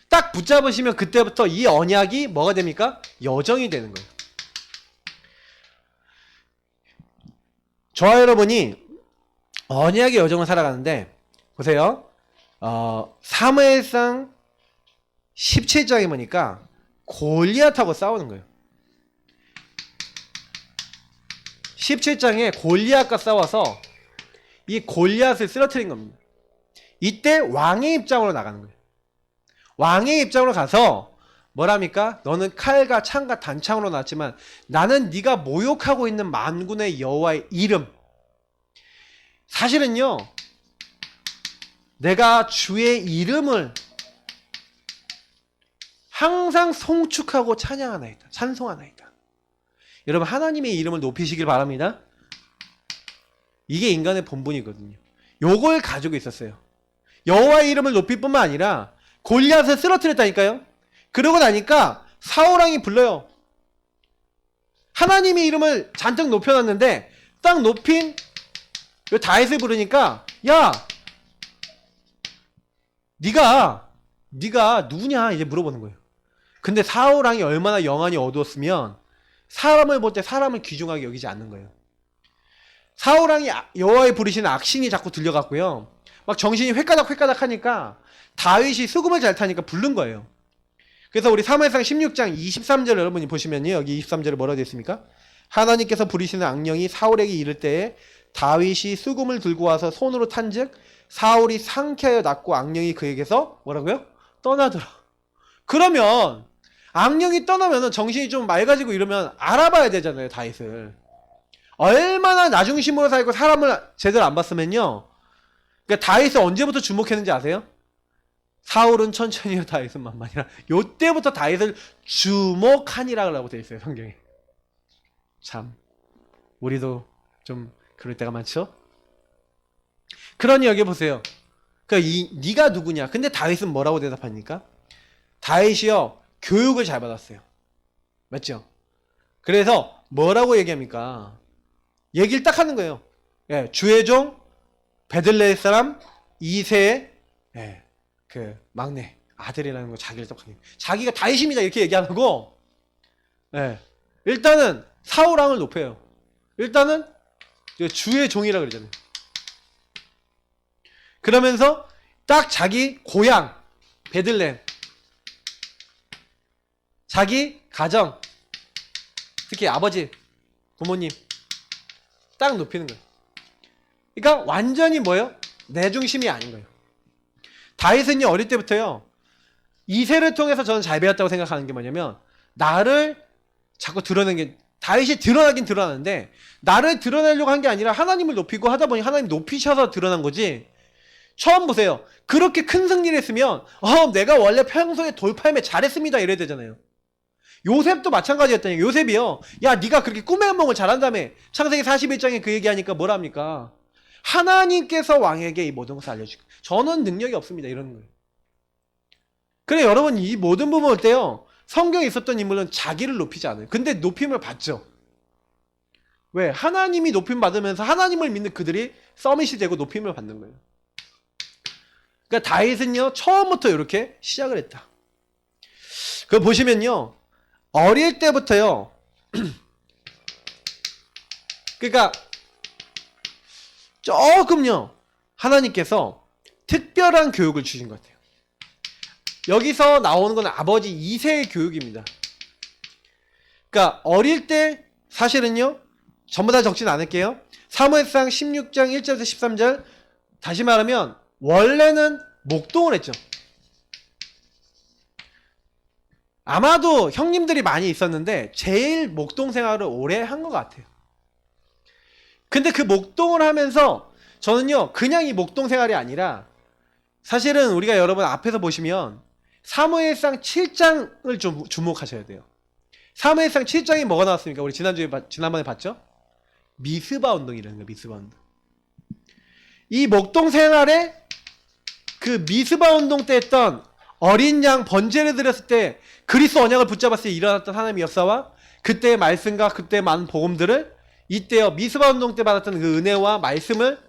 딱 붙잡으시면 그때부터 이 언약이 뭐가 됩니까? 여정이 되는 거예요. 저와 여러분이 언약의 여정을 살아가는데 보세요. 사무엘상 17장에 보니까 골리앗하고 싸우는 거예요. 17장에 골리앗과 싸워서 이 골리앗을 쓰러뜨린 겁니다. 이때 왕의 입장으로 나가는 거예요. 왕의 입장으로 가서 뭐랍니까? 너는 칼과 창과 단창으로 나왔지만 나는 네가 모욕하고 있는 만군의 여호와의 이름, 사실은요 내가 주의 이름을 항상 송축하고 찬양하나이다, 찬송하나이다. 여러분 하나님의 이름을 높이시길 바랍니다. 이게 인간의 본분이거든요. 요걸 가지고 있었어요. 여호와의 이름을 높일 뿐만 아니라 골리앗을 쓰러뜨렸다니까요. 그러고 나니까 사울왕이 불러요. 하나님의 이름을 잔뜩 높여놨는데 딱 높인 다윗을 부르니까 야 네가 누구냐 이제 물어보는 거예요. 근데 사울왕이 얼마나 영안이 어두웠으면 사람을 볼 때 사람을 귀중하게 여기지 않는 거예요. 사울왕이 여호와의 부르시는 악신이 자꾸 들려갔고요. 막 정신이 획가닥 하니까 다윗이 수금을 잘 타니까 부른 거예요. 그래서 우리 사무엘상 16장 23절 여러분이 보시면요. 여기 23절에 뭐라고 되어 있습니까? 하나님께서 부르시는 악령이 사울에게 이를 때에 다윗이 수금을 들고 와서 손으로 탄즉 사울이 상쾌하여 낫고 악령이 그에게서 뭐라고요? 떠나더라. 그러면 악령이 떠나면 정신이 좀 맑아지고 이러면 알아봐야 되잖아요. 다윗을. 얼마나 나중심으로 살고 사람을 제대로 안 봤으면요. 그러니까 다윗을 언제부터 주목했는지 아세요? 사울은 천천히요 다윗은 만만이라. 요때부터 다윗을 주목하니라고 되어 있어요. 성경에. 참 우리도 좀 그럴 때가 많죠? 그러니 여기 보세요. 그러니까 네가 누구냐? 근데 다윗은 뭐라고 대답합니까? 다윗이요 교육을 잘 받았어요. 맞죠? 그래서 뭐라고 얘기합니까? 얘기를 딱 하는 거예요. 예, 주의 종 베들레헴 사람 이새의 그 막내 아들이라는 거 자기를 딱 하는 거예요. 자기가 다윗입니다 이렇게 얘기 안 하고 일단은 사울왕을 높여요. 일단은 주의 종이라 그러잖아요. 그러면서 딱 자기 고향 베들레헴, 자기 가정, 특히 아버지, 부모님 딱 높이는 거예요. 그러니까 완전히 뭐예요? 내 중심이 아닌 거예요. 다윗은요 어릴 때부터요 이새를 통해서 저는 잘 배웠다고 생각하는 게 뭐냐면 나를 자꾸 드러내는 게, 다윗이 드러나긴 드러나는데 나를 드러내려고 한 게 아니라 하나님을 높이고 하다 보니 하나님 높이셔서 드러난 거지. 처음 보세요. 그렇게 큰 승리를 했으면 내가 원래 평소에 돌팔매 잘했습니다 이래야 되잖아요. 요셉도 마찬가지였다니까. 요셉이요 야 네가 그렇게 꿈의 해몽을 잘한다며. 창세기 41장에 그 얘기하니까 뭐라 합니까? 하나님께서 왕에게 이 모든 것을 알려주고 저는 능력이 없습니다 이러는 거예요. 그래 여러분 이 모든 부분 어때요? 성경에 있었던 인물은 자기를 높이지 않아요. 근데 높임을 받죠. 왜? 하나님이 높임 받으면서 하나님을 믿는 그들이 서밋이 되고 높임을 받는 거예요. 그러니까 다윗은요 처음부터 이렇게 시작을 했다. 그거 보시면요 어릴 때부터요 그러니까 조금요 하나님께서 특별한 교육을 주신 것 같아요. 여기서 나오는 건 아버지 이새의 교육입니다. 그러니까 어릴 때 사실은요 전부 다 적진 않을게요. 사무엘상 16장 1절에서 13절 다시 말하면 원래는 목동을 했죠. 아마도 형님들이 많이 있었는데 제일 목동 생활을 오래 한 것 같아요. 근데 그 목동을 하면서 저는요 그냥 이 목동 생활이 아니라 사실은 우리가 여러분 앞에서 보시면 사무엘상 7장을 좀 주목하셔야 돼요. 사무엘상 7장이 뭐가 나왔습니까? 우리 지난번에 봤죠? 미스바 운동이라는 거예요. 미스바 운동. 이 목동 생활에 그 미스바 운동 때 했던 어린 양 번제를 드렸을 때 그리스 언약을 붙잡았을 때 일어났던 하나님의 역사와 그때의 말씀과 그때의 많은 복음들을 이때요 미스바 운동 때 받았던 그 은혜와 말씀을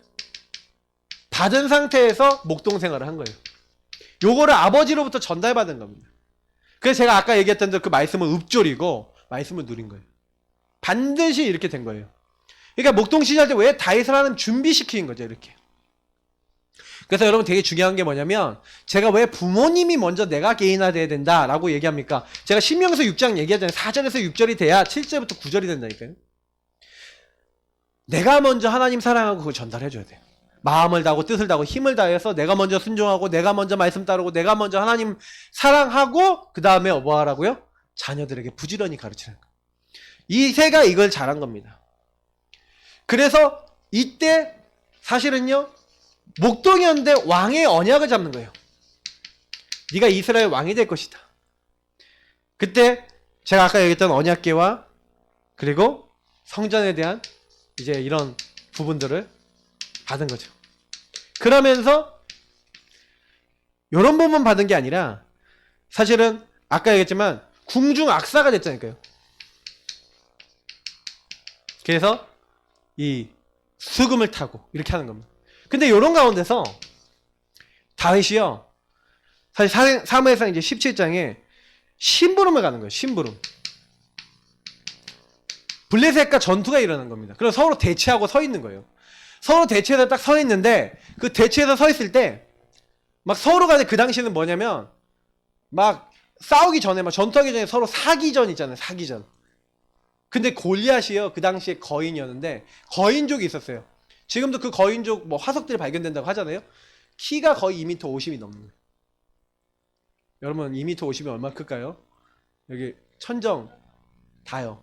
받은 상태에서 목동 생활을 한 거예요. 요거를 아버지로부터 전달받은 겁니다. 그래서 제가 아까 얘기했던 그 말씀을 읊조리고 말씀을 누린 거예요. 반드시 이렇게 된 거예요. 그러니까 목동 시절 때 왜 다윗을 하나님 준비시킨 거죠, 이렇게. 그래서 여러분 되게 중요한 게 뭐냐면 제가 왜 부모님이 먼저 내가 개인화돼야 된다라고 얘기합니까? 제가 신명서 6장 얘기하잖아요. 4절에서 6절이 돼야 7절부터 9절이 된다니까요. 내가 먼저 하나님 사랑하고 그걸 전달해줘야 돼요. 마음을 다하고 뜻을 다하고 힘을 다해서 내가 먼저 순종하고 내가 먼저 말씀 따르고 내가 먼저 하나님 사랑하고 그 다음에 뭐 하라고요? 자녀들에게 부지런히 가르치는 거예요. 이세가 이걸 잘한 겁니다. 그래서 이때 사실은요 목동이었는데 왕의 언약을 잡는 거예요. 네가 이스라엘 왕이 될 것이다. 그때 제가 아까 얘기했던 언약궤와 그리고 성전에 대한 이제 이런 부분들을 받은 거죠. 그러면서 이런 부분 받은 게 아니라 사실은 아까 얘기했지만 궁중 악사가 됐잖아요. 그래서 이 수금을 타고 이렇게 하는 겁니다. 근데 이런 가운데서 다윗이요 사실 사무엘상 이제 17장에 심부름을 가는 거예요. 심부름. 블레셋과 전투가 일어난 겁니다. 그래서 서로 대치하고 서 있는 거예요. 서로 대치해서 딱 서 있는데 그 대치해서 서 있을 때 막 서로가 그 당시에는 뭐냐면 막 싸우기 전에 막 전투하기 전에 서로 사기전 있잖아요. 사기전. 근데 골리앗이요 그 당시에 거인이었는데 거인족이 있었어요. 지금도 그 거인족 뭐 화석들이 발견된다고 하잖아요. 키가 거의 2m 50이 넘는 거예요. 여러분 2m 50이 얼마나 클까요? 여기 천정 다요.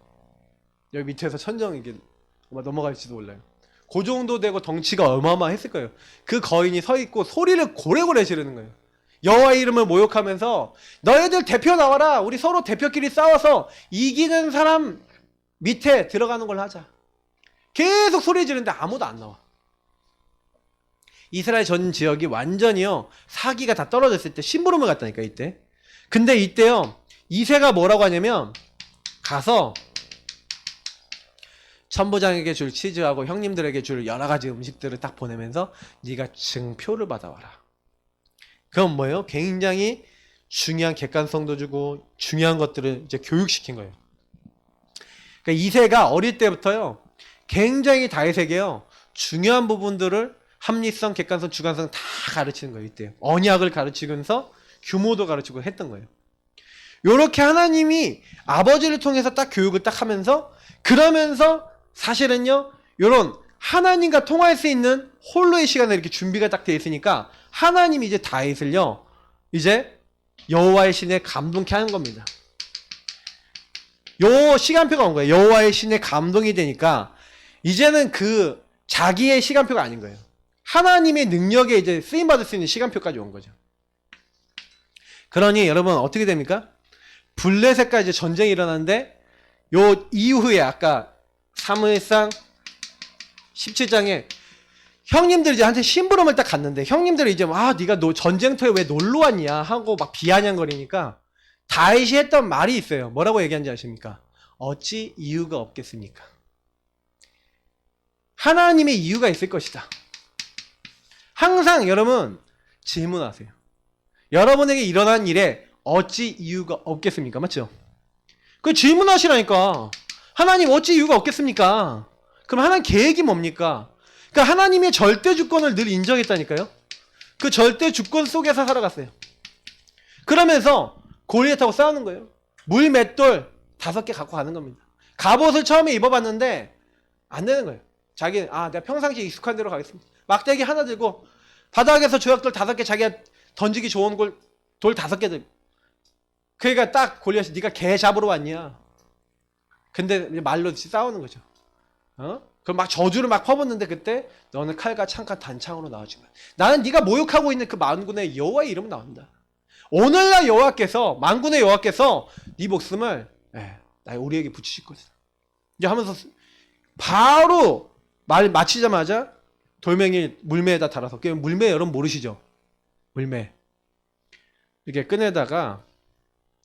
여기 밑에서 천정 이게 아마 넘어갈지도 몰라요. 그 정도 되고 덩치가 어마어마했을 거예요. 그 거인이 서 있고 소리를 고래고래 지르는 거예요. 여호와의 이름을 모욕하면서 너희들 대표 나와라. 우리 서로 대표끼리 싸워서 이기는 사람 밑에 들어가는 걸 하자. 계속 소리 지르는데 아무도 안 나와. 이스라엘 전 지역이 완전히요 사기가 다 떨어졌을 때 심부름을 갔다니까 이때. 근데 이때요 이새가 뭐라고 하냐면 가서 천부장에게 줄 치즈하고 형님들에게 줄 여러 가지 음식들을 딱 보내면서 네가 증표를 받아와라. 그건 뭐예요? 굉장히 중요한 객관성도 주고 중요한 것들을 이제 교육시킨 거예요. 그러니까 이새가 어릴 때부터요 굉장히 다윗에게요 중요한 부분들을 합리성, 객관성, 주관성 다 가르치는 거예요. 이때 언약을 가르치면서 규모도 가르치고 했던 거예요. 요렇게 하나님이 아버지를 통해서 딱 교육을 딱 하면서 그러면서 사실은요 요런 하나님과 통할 수 있는 홀로의 시간에 이렇게 준비가 딱 돼 있으니까 하나님이 이제 다윗을요 이제 여호와의 신에 감동케 하는 겁니다. 요 시간표가 온 거예요. 여호와의 신에 감동이 되니까 이제는 그 자기의 시간표가 아닌 거예요. 하나님의 능력에 이제 쓰임받을 수 있는 시간표까지 온 거죠. 그러니 여러분 어떻게 됩니까? 블레셋과 이제 전쟁이 일어났는데 요 이후에 아까 사무엘상 17장에 형님들이 이제 한테 심부름을 딱 갔는데 형님들이 이제 네가 전쟁터에 왜 놀러 왔냐 하고 막 비아냥거리니까 다윗이 했던 말이 있어요. 뭐라고 얘기한지 아십니까? 어찌 이유가 없겠습니까? 하나님의 이유가 있을 것이다. 항상 여러분 질문하세요. 여러분에게 일어난 일에 어찌 이유가 없겠습니까? 맞죠? 그 질문하시라니까. 하나님 어찌 이유가 없겠습니까? 그럼 하나님 계획이 뭡니까? 그러니까 하나님의 절대 주권을 늘 인정했다니까요. 그 절대 주권 속에서 살아갔어요. 그러면서 골리앗하고 싸우는 거예요. 물 맷돌 5개 갖고 가는 겁니다. 갑옷을 처음에 입어봤는데 안 되는 거예요. 자기는 내가 평상시에 익숙한 대로 가겠습니다. 막대기 하나 들고 바닥에서 조약돌 5개 자기가 던지기 좋은 돌 5개 들고. 그러니까 딱 골리앗이 네가 개 잡으러 왔냐. 근데 말로 싸우는 거죠. 그럼 막 저주를 막 퍼붓는데 그때 너는 칼과 창과 단창으로 나와주면 나는 네가 모욕하고 있는 그 만군의 여호와의 이름은 나온다. 오늘날 여호와께서 만군의 여호와께서 네 목숨을 우리에게 붙이실 것이다. 이제 하면서 바로 말 마치자마자 돌멩이 물매에다 달아서. 물매 여러분 모르시죠? 물매. 이렇게 끈에다가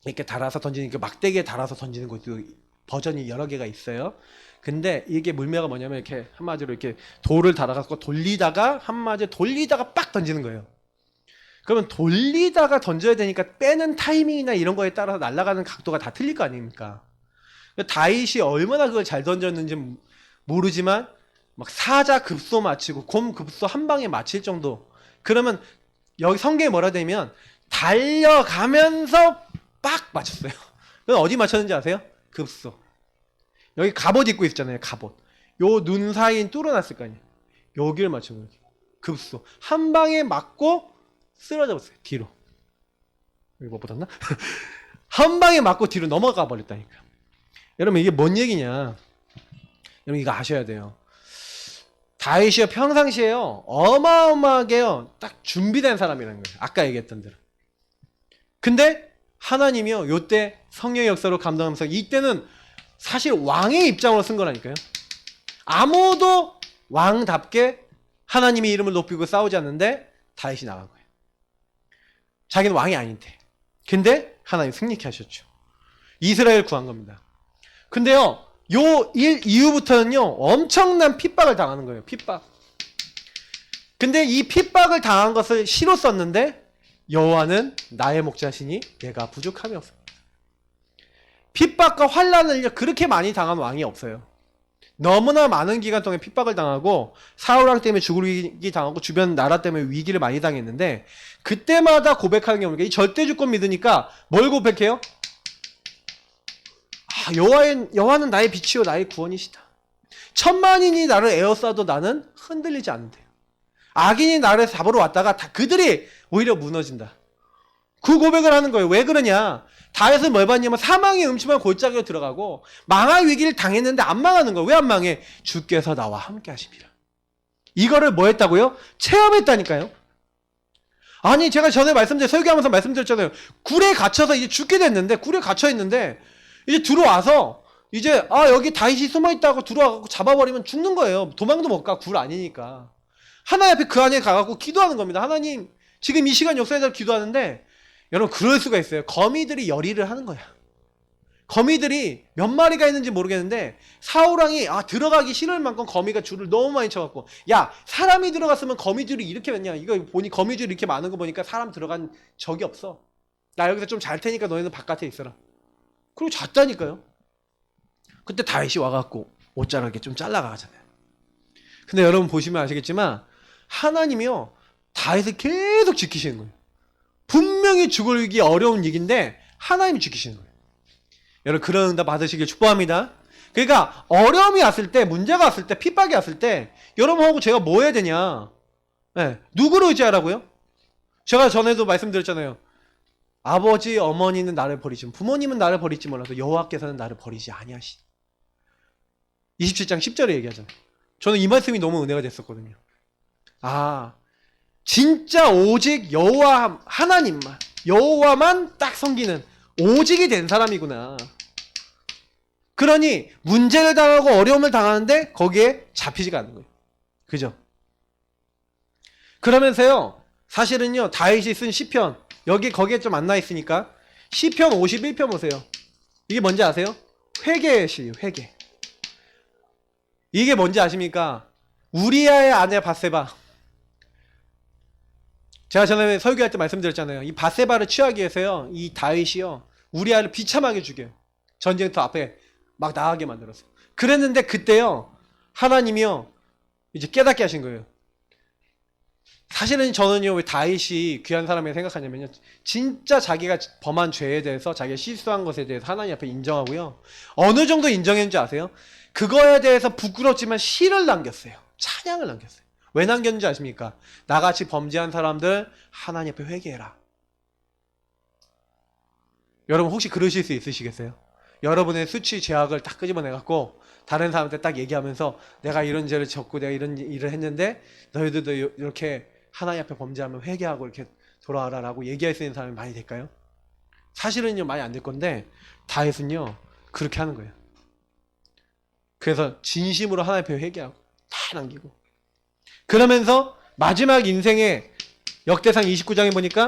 이렇게 달아서 던지는, 그 막대기에 달아서 던지는 것도 버전이 여러 개가 있어요. 근데 이게 물매가 뭐냐면 이렇게 한마디로 이렇게 돌을 달아갖고 돌리다가 한마디로 돌리다가 빡 던지는 거예요. 그러면 돌리다가 던져야 되니까 빼는 타이밍이나 이런 거에 따라서 날아가는 각도가 다 틀릴 거 아닙니까? 다윗이 얼마나 그걸 잘 던졌는지 모르지만 막 사자 급소 맞추고 곰 급소 한 방에 맞힐 정도. 그러면 여기 성경에 뭐라 되면 달려가면서 빡 맞췄어요. 그럼 어디 맞췄는지 아세요? 급소. 여기 갑옷 입고 있잖아요. 갑옷. 요 눈 사이엔 뚫어놨을 거 아니에요. 여기를 맞춘 거예요. 급소. 한 방에 맞고 쓰러져 버렸어요. 뒤로. 여기 못 받았나? 한 방에 맞고 뒤로 넘어가 버렸다니까. 여러분 이게 뭔 얘기냐? 여러분 이거 아셔야 돼요. 다윗이요 평상시에요 어마어마하게요 딱 준비된 사람이라는 거예요. 아까 얘기했던 대로. 근데 하나님이요 요때 성령의 역사로 감동하면서 이때는 사실 왕의 입장으로 쓴 거라니까요. 아무도 왕답게 하나님의 이름을 높이고 싸우지 않는데 다윗이 나간 거예요. 자기는 왕이 아닌데. 근데 하나님 승리케 하셨죠. 이스라엘 구한 겁니다. 근데요 요 일 이후부터는요 엄청난 핍박을 당하는 거예요. 핍박. 근데 이 핍박을 당한 것을 시로 썼는데 여호와는 나의 목자시니 내가 부족함이 없습니다. 핍박과 환난을 그렇게 많이 당한 왕이 없어요. 너무나 많은 기간 동안 핍박을 당하고 사울 왕 때문에 죽을 위기 당하고 주변 나라 때문에 위기를 많이 당했는데 그때마다 고백하는 게 뭡니까? 이 절대주권 믿으니까 뭘 고백해요? 여호와는 나의 빛이요 나의 구원이시다. 천만인이 나를 에워싸도 나는 흔들리지 않는데요. 악인이 나를 잡으러 왔다가 다 그들이 오히려 무너진다. 그 고백을 하는 거예요. 왜 그러냐? 다윗은 뭘 봤냐면 사망의 음침한 골짜기로 들어가고 망할 위기를 당했는데 안 망하는 거예요. 왜 안 망해? 주께서 나와 함께 하십니다. 이거를 뭐 했다고요? 체험했다니까요. 아니 제가 전에 설교하면서 말씀드렸잖아요. 굴에 갇혀서 이제 죽게 됐는데 굴에 갇혀 있는데 이제 들어와서 이제 여기 다윗이 숨어있다고 들어와서 잡아버리면 죽는 거예요. 도망도 못 가. 굴 아니니까. 하나님 앞에 그 안에 가갖고 기도하는 겁니다. 하나님 지금 이 시간 역사에서 기도하는데 여러분 그럴 수가 있어요. 거미들이 열의를 하는 거야. 거미들이 몇 마리가 있는지 모르겠는데 사울왕이 들어가기 싫을 만큼 거미가 줄을 너무 많이 쳐갖고 야 사람이 들어갔으면 거미줄이 이렇게 많냐. 이거 보니 거미줄이 이렇게 많은 거 보니까 사람 들어간 적이 없어. 나 여기서 좀 잘 테니까 너희는 바깥에 있어라. 그리고 잤다니까요. 그때 다윗이 와갖고 옷자락에 좀 잘라가잖아요. 근데 여러분 보시면 아시겠지만 하나님이요 다윗을 계속 지키시는 거예요. 분명히 죽을 위기 어려운 위기인데 하나님이 지키시는 거예요. 여러분 그런 응답 받으시길 축복합니다. 그러니까 어려움이 왔을 때, 문제가 왔을 때, 핍박이 왔을 때 여러분하고 제가 뭐 해야 되냐? 네, 누구를 의지하라고요? 제가 전에도 말씀드렸잖아요. 아버지, 어머니는 나를 버리지, 부모님은 나를 버리지 몰라도 여호와께서는 나를 버리지 아니하시니. 27장 10절에 얘기하잖아요. 저는 이 말씀이 너무 은혜가 됐었거든요. 진짜 오직 여호와 하나님만, 여호와만 딱 섬기는 오직이 된 사람이구나. 그러니 문제를 당하고 어려움을 당하는데 거기에 잡히지가 않는 거예요. 그죠? 그러면서요 사실은요 다윗이 쓴 시편 거기에 좀 안 나 있으니까 시편 51편 보세요. 이게 뭔지 아세요? 회개의 시예요. 회개. 이게 뭔지 아십니까? 우리아의 아내 바세바. 제가 전에 설교할 때 말씀드렸잖아요. 이 바세바를 취하기 위해서요 이 다윗이요 우리아를 비참하게 죽여요. 전쟁터 앞에 막 나가게 만들어서. 그랬는데 그때요 하나님이요 이제 깨닫게 하신 거예요. 사실은 저는요 왜 다윗이 귀한 사람이라고 생각하냐면요 진짜 자기가 범한 죄에 대해서 자기가 실수한 것에 대해서 하나님 앞에 인정하고요 어느 정도 인정했는지 아세요? 그거에 대해서 부끄럽지만 시를 남겼어요. 찬양을 남겼어요. 왜 남겼는지 아십니까? 나같이 범죄한 사람들 하나님 앞에 회개해라. 여러분 혹시 그러실 수 있으시겠어요? 여러분의 수치 죄악을 딱 끄집어내갖고 다른 사람한테 딱 얘기하면서 내가 이런 죄를 졌고 내가 이런 일을 했는데 너희들도 이렇게 하나님 앞에 범죄하면 회개하고 이렇게 돌아와라 라고 얘기할 수 있는 사람이 많이 될까요? 사실은요 많이 안 될 건데 다윗은요 그렇게 하는 거예요. 그래서 진심으로 하나님 앞에 회개하고 다 남기고 그러면서 마지막 인생의 역대상 29장에 보니까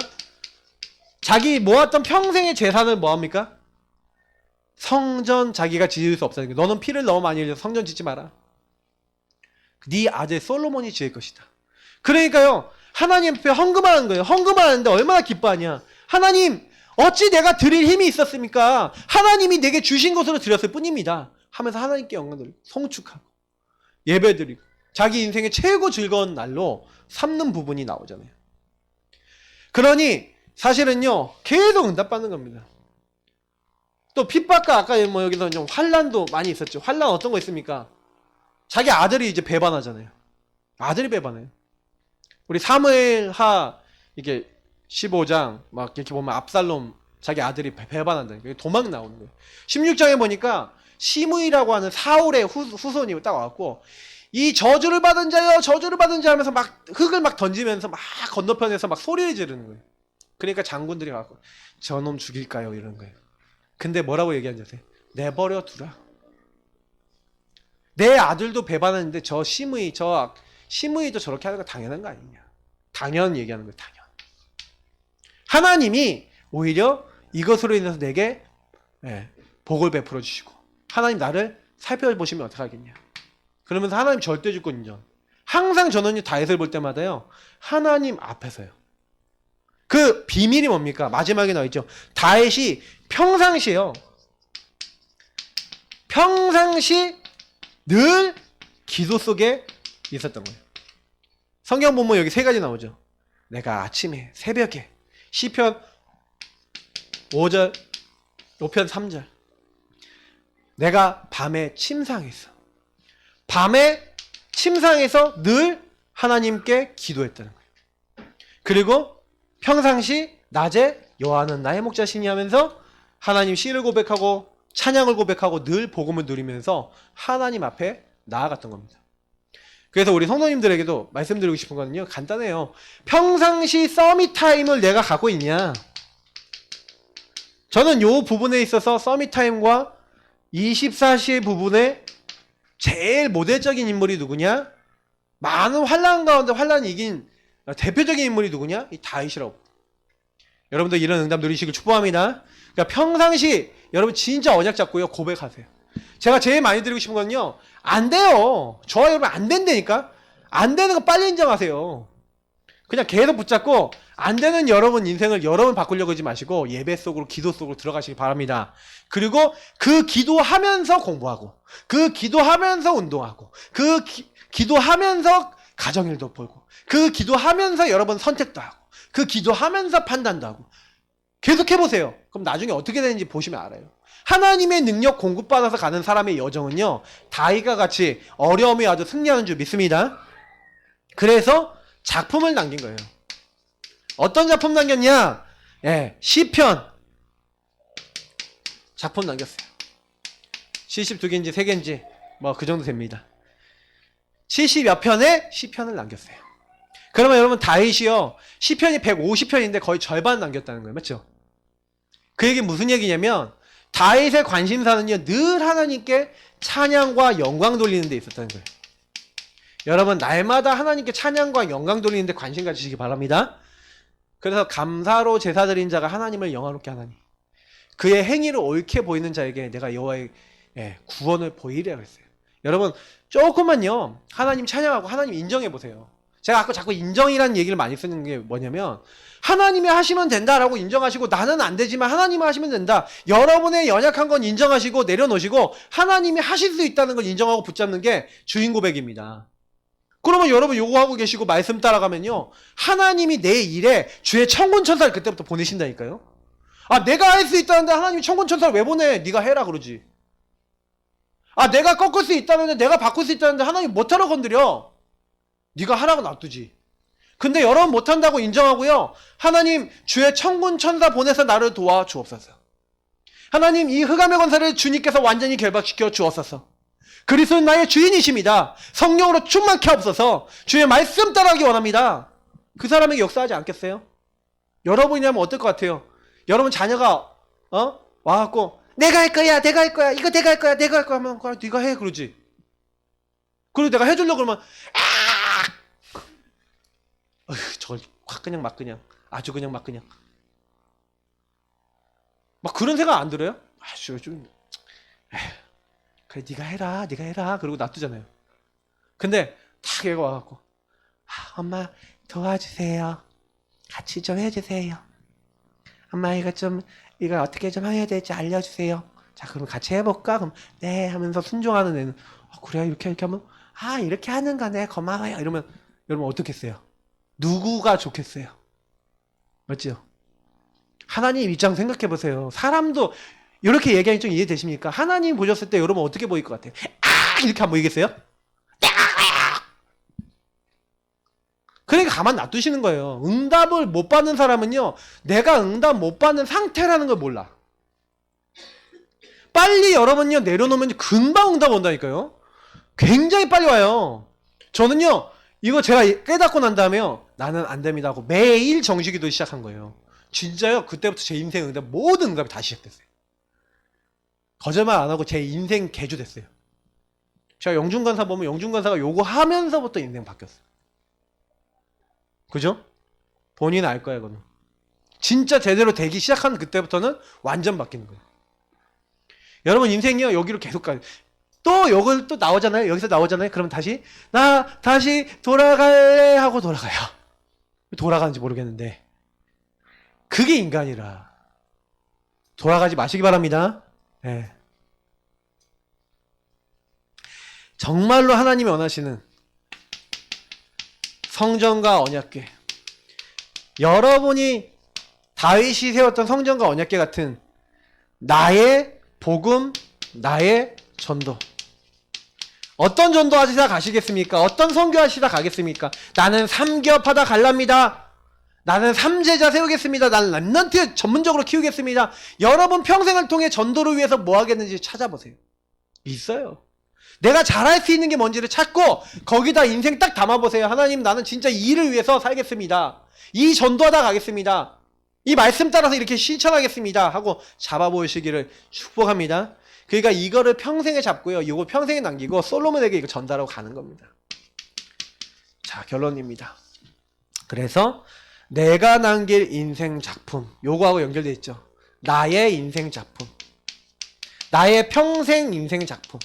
자기 모았던 평생의 재산을 뭐합니까? 성전 자기가 지을 수 없다는 거예요. 너는 피를 너무 많이 흘려서 성전 짓지 마라. 네 아들 솔로몬이 지을 것이다. 그러니까요, 하나님 앞에 헌금하는 거예요. 헌금하는데 얼마나 기뻐하냐. 하나님, 어찌 내가 드릴 힘이 있었습니까? 하나님이 내게 주신 것으로 드렸을 뿐입니다. 하면서 하나님께 영광을 송축하고 예배드리고 자기 인생의 최고 즐거운 날로 삼는 부분이 나오잖아요. 그러니 사실은요, 계속 응답받는 겁니다. 또 핍박과 아까 뭐 여기서 좀 환란도 많이 있었죠. 환란 어떤 거 있습니까? 자기 아들이 이제 배반하잖아요. 아들이 배반해요. 우리 사무엘하 이게 15장 막 이렇게 보면 압살롬 자기 아들이 배반한다니까 도망 나오는 거예요. 16장에 보니까 시므이라고 하는 사울의 후손이 딱 와갖고 이 저주를 받은 자여 저주를 받은 자 하면서 막 흙을 막 던지면서 막 건너편에서 막 소리를 지르는 거예요. 그러니까 장군들이 가고 저놈 죽일까요? 이러는 거예요. 근데 뭐라고 얘기하는지 아세요? 내버려 두라. 내 아들도 배반하는데 저 시므이도 저렇게 하는 거 당연한 거 아니냐. 당연 얘기하는 거예요. 당연. 하나님이 오히려 이것으로 인해서 내게 복을 베풀어 주시고 하나님 나를 살펴보시면 어떡하겠냐. 그러면서 하나님 절대주권 인정. 항상 저는요 다윗을 볼 때마다요 하나님 앞에서요. 그 비밀이 뭡니까? 마지막에 나와있죠. 다윗이 평상시에요. 평상시 늘 기도 속에 있었던 거예요. 성경 보면 여기 세 가지 나오죠. 내가 아침에 새벽에 시편 5절 5편 3절 내가 밤에 침상에서 밤에 침상에서 늘 하나님께 기도했다는 거예요. 그리고 평상시 낮에 여호와는 나의 목자시니 하면서 하나님 시를 고백하고 찬양을 고백하고 늘 복음을 누리면서 하나님 앞에 나아갔던 겁니다. 그래서 우리 성도님들에게도 말씀드리고 싶은 거는요 간단해요. 평상시 서밋 타임을 내가 갖고 있냐. 저는 요 부분에 있어서 서밋 타임과 24시의 부분에 제일 모델적인 인물이 누구냐? 많은 환란 가운데 환란을 이긴 대표적인 인물이 누구냐? 이 다윗이라고. 여러분들 이런 응답 누리시길 축복합니다. 그러니까 평상시 여러분 진짜 언약 잡고요 고백하세요. 제가 제일 많이 드리고 싶은 건요 안 돼요. 저와 여러분 안 된다니까. 안 되는 거 빨리 인정하세요. 그냥 계속 붙잡고 안 되는 여러분 인생을 여러분 바꾸려고 하지 마시고 예배 속으로 기도 속으로 들어가시기 바랍니다. 그리고 그 기도하면서 공부하고 그 기도하면서 운동하고 그 기도하면서 가정일도 보고 그 기도하면서 여러분 선택도 하고 그 기도하면서 판단도 하고 계속 해보세요. 그럼 나중에 어떻게 되는지 보시면 알아요. 하나님의 능력 공급받아서 가는 사람의 여정은요 다윗과 같이 어려움이 아주 승리하는 줄 믿습니다. 그래서 작품을 남긴 거예요. 어떤 작품 남겼냐? 시편 작품 남겼어요. 72개인지 3개인지 뭐 그 정도 됩니다. 70여 편의 시편을 남겼어요. 그러면 여러분 다윗이요 시편이 150편인데 거의 절반 남겼다는 거예요. 맞죠? 그 얘기 무슨 얘기냐면 다윗의 관심사는요 늘 하나님께 찬양과 영광 돌리는 데 있었다는 거예요. 여러분 날마다 하나님께 찬양과 영광 돌리는 데 관심 가지시기 바랍니다. 그래서 감사로 제사 드린 자가 하나님을 영화롭게 하나니 그의 행위를 옳게 보이는 자에게 내가 여호와의 구원을 보이리라 그랬어요. 여러분 조금만요 하나님 찬양하고 하나님 인정해 보세요. 제가 아까 자꾸 인정이라는 얘기를 많이 쓰는 게 뭐냐면 하나님이 하시면 된다라고 인정하시고 나는 안 되지만 하나님이 하시면 된다. 여러분의 연약한 건 인정하시고 내려놓으시고 하나님이 하실 수 있다는 걸 인정하고 붙잡는 게 주인 고백입니다. 그러면 여러분 요거 하고 계시고 말씀 따라가면요 하나님이 내 일에 주의 천군천사를 그때부터 보내신다니까요. 아 내가 할 수 있다는데 하나님이 천군천사를 왜 보내? 네가 해라 그러지. 아 내가 꺾을 수 있다는데 내가 바꿀 수 있다는데 하나님 못하러 건드려. 네가 하라고 놔두지. 근데 여러분 못한다고 인정하고요 하나님 주의 천군천사 보내서 나를 도와주옵소서. 하나님 이 흑암의 권세를 주님께서 완전히 결박시켜 주옵소서. 그리스도는 나의 주인이십니다. 성령으로 충만케 하옵소서. 주의 말씀 따라하기 원합니다. 그 사람에게 역사하지 않겠어요? 여러분이라면 어떨 것 같아요? 여러분 자녀가 와갖고 내가 할 거야 내가 할 거야 이거 내가 할 거야 내가 할 거야 하면 네가 해 그러지. 그리고 내가 해주려고 그러면 저걸 확 그냥 막 그냥 아주 그냥 막 그냥 막 그런 생각 안 들어요? 아주 좀 에휴, 그래 네가 해라 그러고 놔두잖아요. 근데 딱 얘가 와갖고 엄마 도와주세요. 같이 좀 해주세요. 엄마 이거 어떻게 좀 해야 될지 알려주세요. 자 그럼 같이 해볼까? 그럼 네 하면서 순종하는 애는 그래 이렇게 하면 이렇게 하는 거네 고마워요 이러면 여러분 어떻겠어요? 누구가 좋겠어요? 맞죠? 하나님 입장 생각해 보세요. 사람도 이렇게 얘기하니 좀 이해되십니까? 하나님 보셨을 때 여러분 어떻게 보일 것 같아요? 이렇게 안 보이겠어요? 그러니까 가만 놔두시는 거예요. 응답을 못 받는 사람은요, 내가 응답 못 받는 상태라는 걸 몰라. 빨리 여러분요 내려놓으면 금방 응답 온다니까요. 굉장히 빨리 와요. 저는요 이거 제가 깨닫고 난 다음에요 나는 안 됩니다 하고 매일 정식기도 시작한 거예요. 진짜요. 그때부터 제 인생 응답 모든 응답이 다 시작됐어요. 거짓말 안 하고 제 인생 개조됐어요. 제가 영중간사 보면 영중간사가 요거 하면서부터 인생 바뀌었어요. 그죠? 본인 알 거예요 그거는. 진짜 제대로 되기 시작한 그때부터는 완전 바뀌는 거예요. 여러분 인생이요 여기로 계속 가요. 또 요걸 또 나오잖아요. 여기서 나오잖아요. 그럼 나 다시 돌아갈래 하고 돌아가요. 돌아가는지 모르겠는데 그게 인간이라 돌아가지 마시기 바랍니다. 네. 정말로 하나님이 원하시는 성전과 언약궤, 여러분이 다윗이 세웠던 성전과 언약궤 같은 나의 복음, 나의 전도. 어떤 전도 하시다 가시겠습니까? 어떤 선교 하시다 가겠습니까? 나는 삼겹하다 갈랍니다. 나는 삼제자 세우겠습니다. 나는 렘넌트 전문적으로 키우겠습니다. 여러분 평생을 통해 전도를 위해서 뭐 하겠는지 찾아보세요. 있어요. 내가 잘할 수 있는 게 뭔지를 찾고 거기다 인생 딱 담아보세요. 하나님 나는 진짜 이 일을 위해서 살겠습니다. 이 전도하다 가겠습니다. 이 말씀 따라서 이렇게 실천하겠습니다. 하고 잡아보시기를 축복합니다. 그러니까 이거를 평생에 잡고요. 이거 평생에 남기고 솔로몬에게 이거 전달하고 가는 겁니다. 자 결론입니다. 그래서 내가 남길 인생 작품 요거하고 연결되어 있죠. 나의 인생 작품. 나의 평생 인생 작품.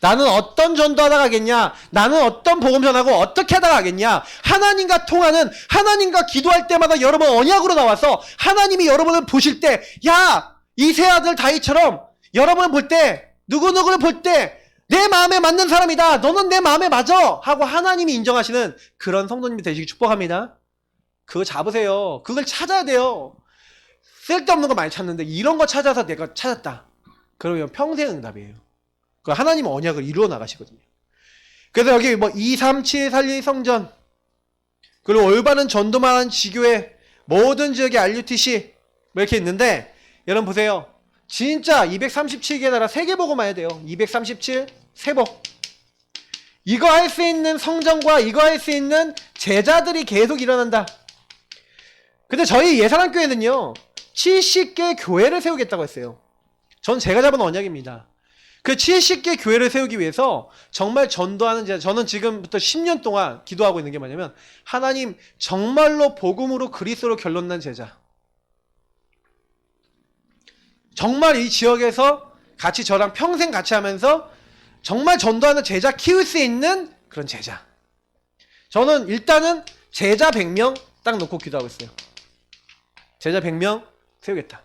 나는 어떤 전도하다 가겠냐? 나는 어떤 복음 전하고 어떻게 하다 가겠냐? 하나님과 통하는 하나님과 기도할 때마다 여러분 언약으로 나와서 하나님이 여러분을 보실 때 야! 이 새 아들 다윗처럼 여러분을 볼 때 누구누구를 볼 때 내 마음에 맞는 사람이다. 너는 내 마음에 맞아. 하고 하나님이 인정하시는 그런 성도님이 되시기 축복합니다. 그거 잡으세요. 그걸 찾아야 돼요. 쓸데없는 거 많이 찾는데 이런 거 찾아서 내가 찾았다. 그러면 평생 응답이에요. 그 하나님은 언약을 이루어 나가시거든요. 그래서 여기 뭐 2, 3, 7, 4, 성전 그리고 올바른 전도만 한 지교회 모든 지역의 RUTC 뭐 이렇게 있는데 여러분 보세요. 진짜 237개 나라 세계보고만 해야 돼요. 237 세복. 이거 할 수 있는 성전과 이거 할 수 있는 제자들이 계속 일어난다. 근데 저희 예산학교에는요 70개 교회를 세우겠다고 했어요. 전 제가 잡은 언약입니다. 그 70개 교회를 세우기 위해서 정말 전도하는 제자, 저는 지금부터 10년 동안 기도하고 있는 게 뭐냐면 하나님 정말로 복음으로 그리스도로 결론난 제자, 정말 이 지역에서 같이 저랑 평생 같이 하면서 정말 전도하는 제자 키울 수 있는 그런 제자. 저는 일단은 제자 100명 딱 놓고 기도하고 있어요. 제자 100명 세우겠다.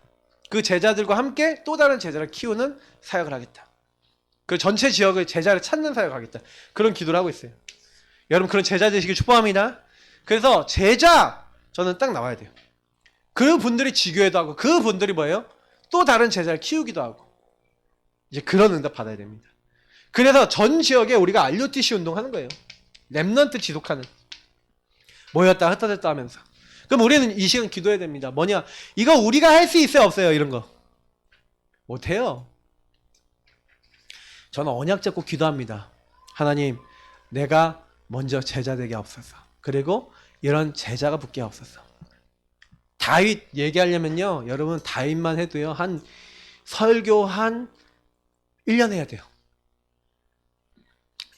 그 제자들과 함께 또 다른 제자를 키우는 사역을 하겠다. 그 전체 지역의 제자를 찾는 사역을 하겠다. 그런 기도를 하고 있어요. 여러분 그런 제자 되시길 축복합니다. 그래서 제자 저는 딱 나와야 돼요. 그 분들이 지교회도 하고 그 분들이 뭐예요? 또 다른 제자를 키우기도 하고 이제 그런 응답 받아야 됩니다. 그래서 전 지역에 우리가 RUTC 운동하는 거예요. 렘넌트 지속하는. 모였다 흩어졌다 하면서. 그럼 우리는 이 시간 기도해야 됩니다. 뭐냐? 이거 우리가 할 수 있어요 없어요? 이런 거. 못해요. 저는 언약 잡고 기도합니다. 하나님 내가 먼저 제자 되게 하옵소서. 그리고 이런 제자가 붙게 하옵소서. 다윗 얘기하려면요 여러분 다윗만 해도요 한 설교 한 1년 해야 돼요.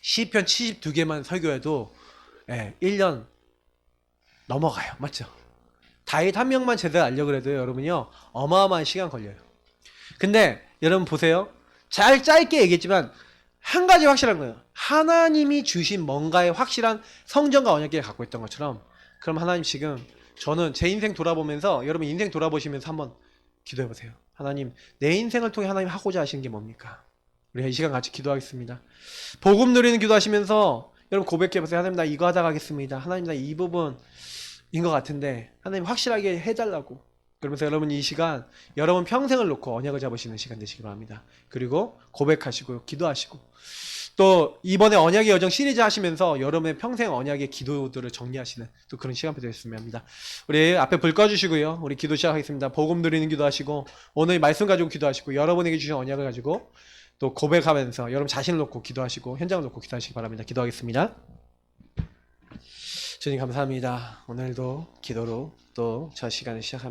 시편 72개만 설교해도 1년 넘어가요. 맞죠? 다윗 한 명만 제대로 알려고 그래도 여러분이요 어마어마한 시간 걸려요. 근데 여러분 보세요. 잘 짧게 얘기했지만 한 가지 확실한 거예요. 하나님이 주신 뭔가의 확실한 성전과 언약궤를 갖고 있던 것처럼, 그럼 하나님 지금 저는 제 인생 돌아보면서, 여러분 인생 돌아보시면서 한번 기도해 보세요. 하나님, 내 인생을 통해 하나님 하고자 하시는 게 뭡니까? 우리 이 시간 같이 기도하겠습니다. 복음 누리는 기도하시면서 여러분 고백해 보세요. 하나님, 나 이거 하다 가겠습니다. 하나님, 나 이 부분인 것 같은데 하나님 확실하게 해달라고. 그러면서 여러분 이 시간 여러분 평생을 놓고 언약을 잡으시는 시간 되시기 바랍니다. 그리고 고백하시고 기도하시고, 또 이번에 언약의 여정 시리즈 하시면서 여러분의 평생 언약의 기도들을 정리하시는 또 그런 시간이 되셨으면 합니다. 우리 앞에 불 꺼주시고요. 우리 기도 시작하겠습니다. 복음 드리는 기도하시고, 오늘 말씀 가지고 기도하시고, 여러분에게 주신 언약을 가지고 또 고백하면서 여러분 자신을 놓고 기도하시고 현장을 놓고 기도하시기 바랍니다. 기도하겠습니다. 주님 감사합니다. 오늘도 기도로 또 저 시간을 시작합니다.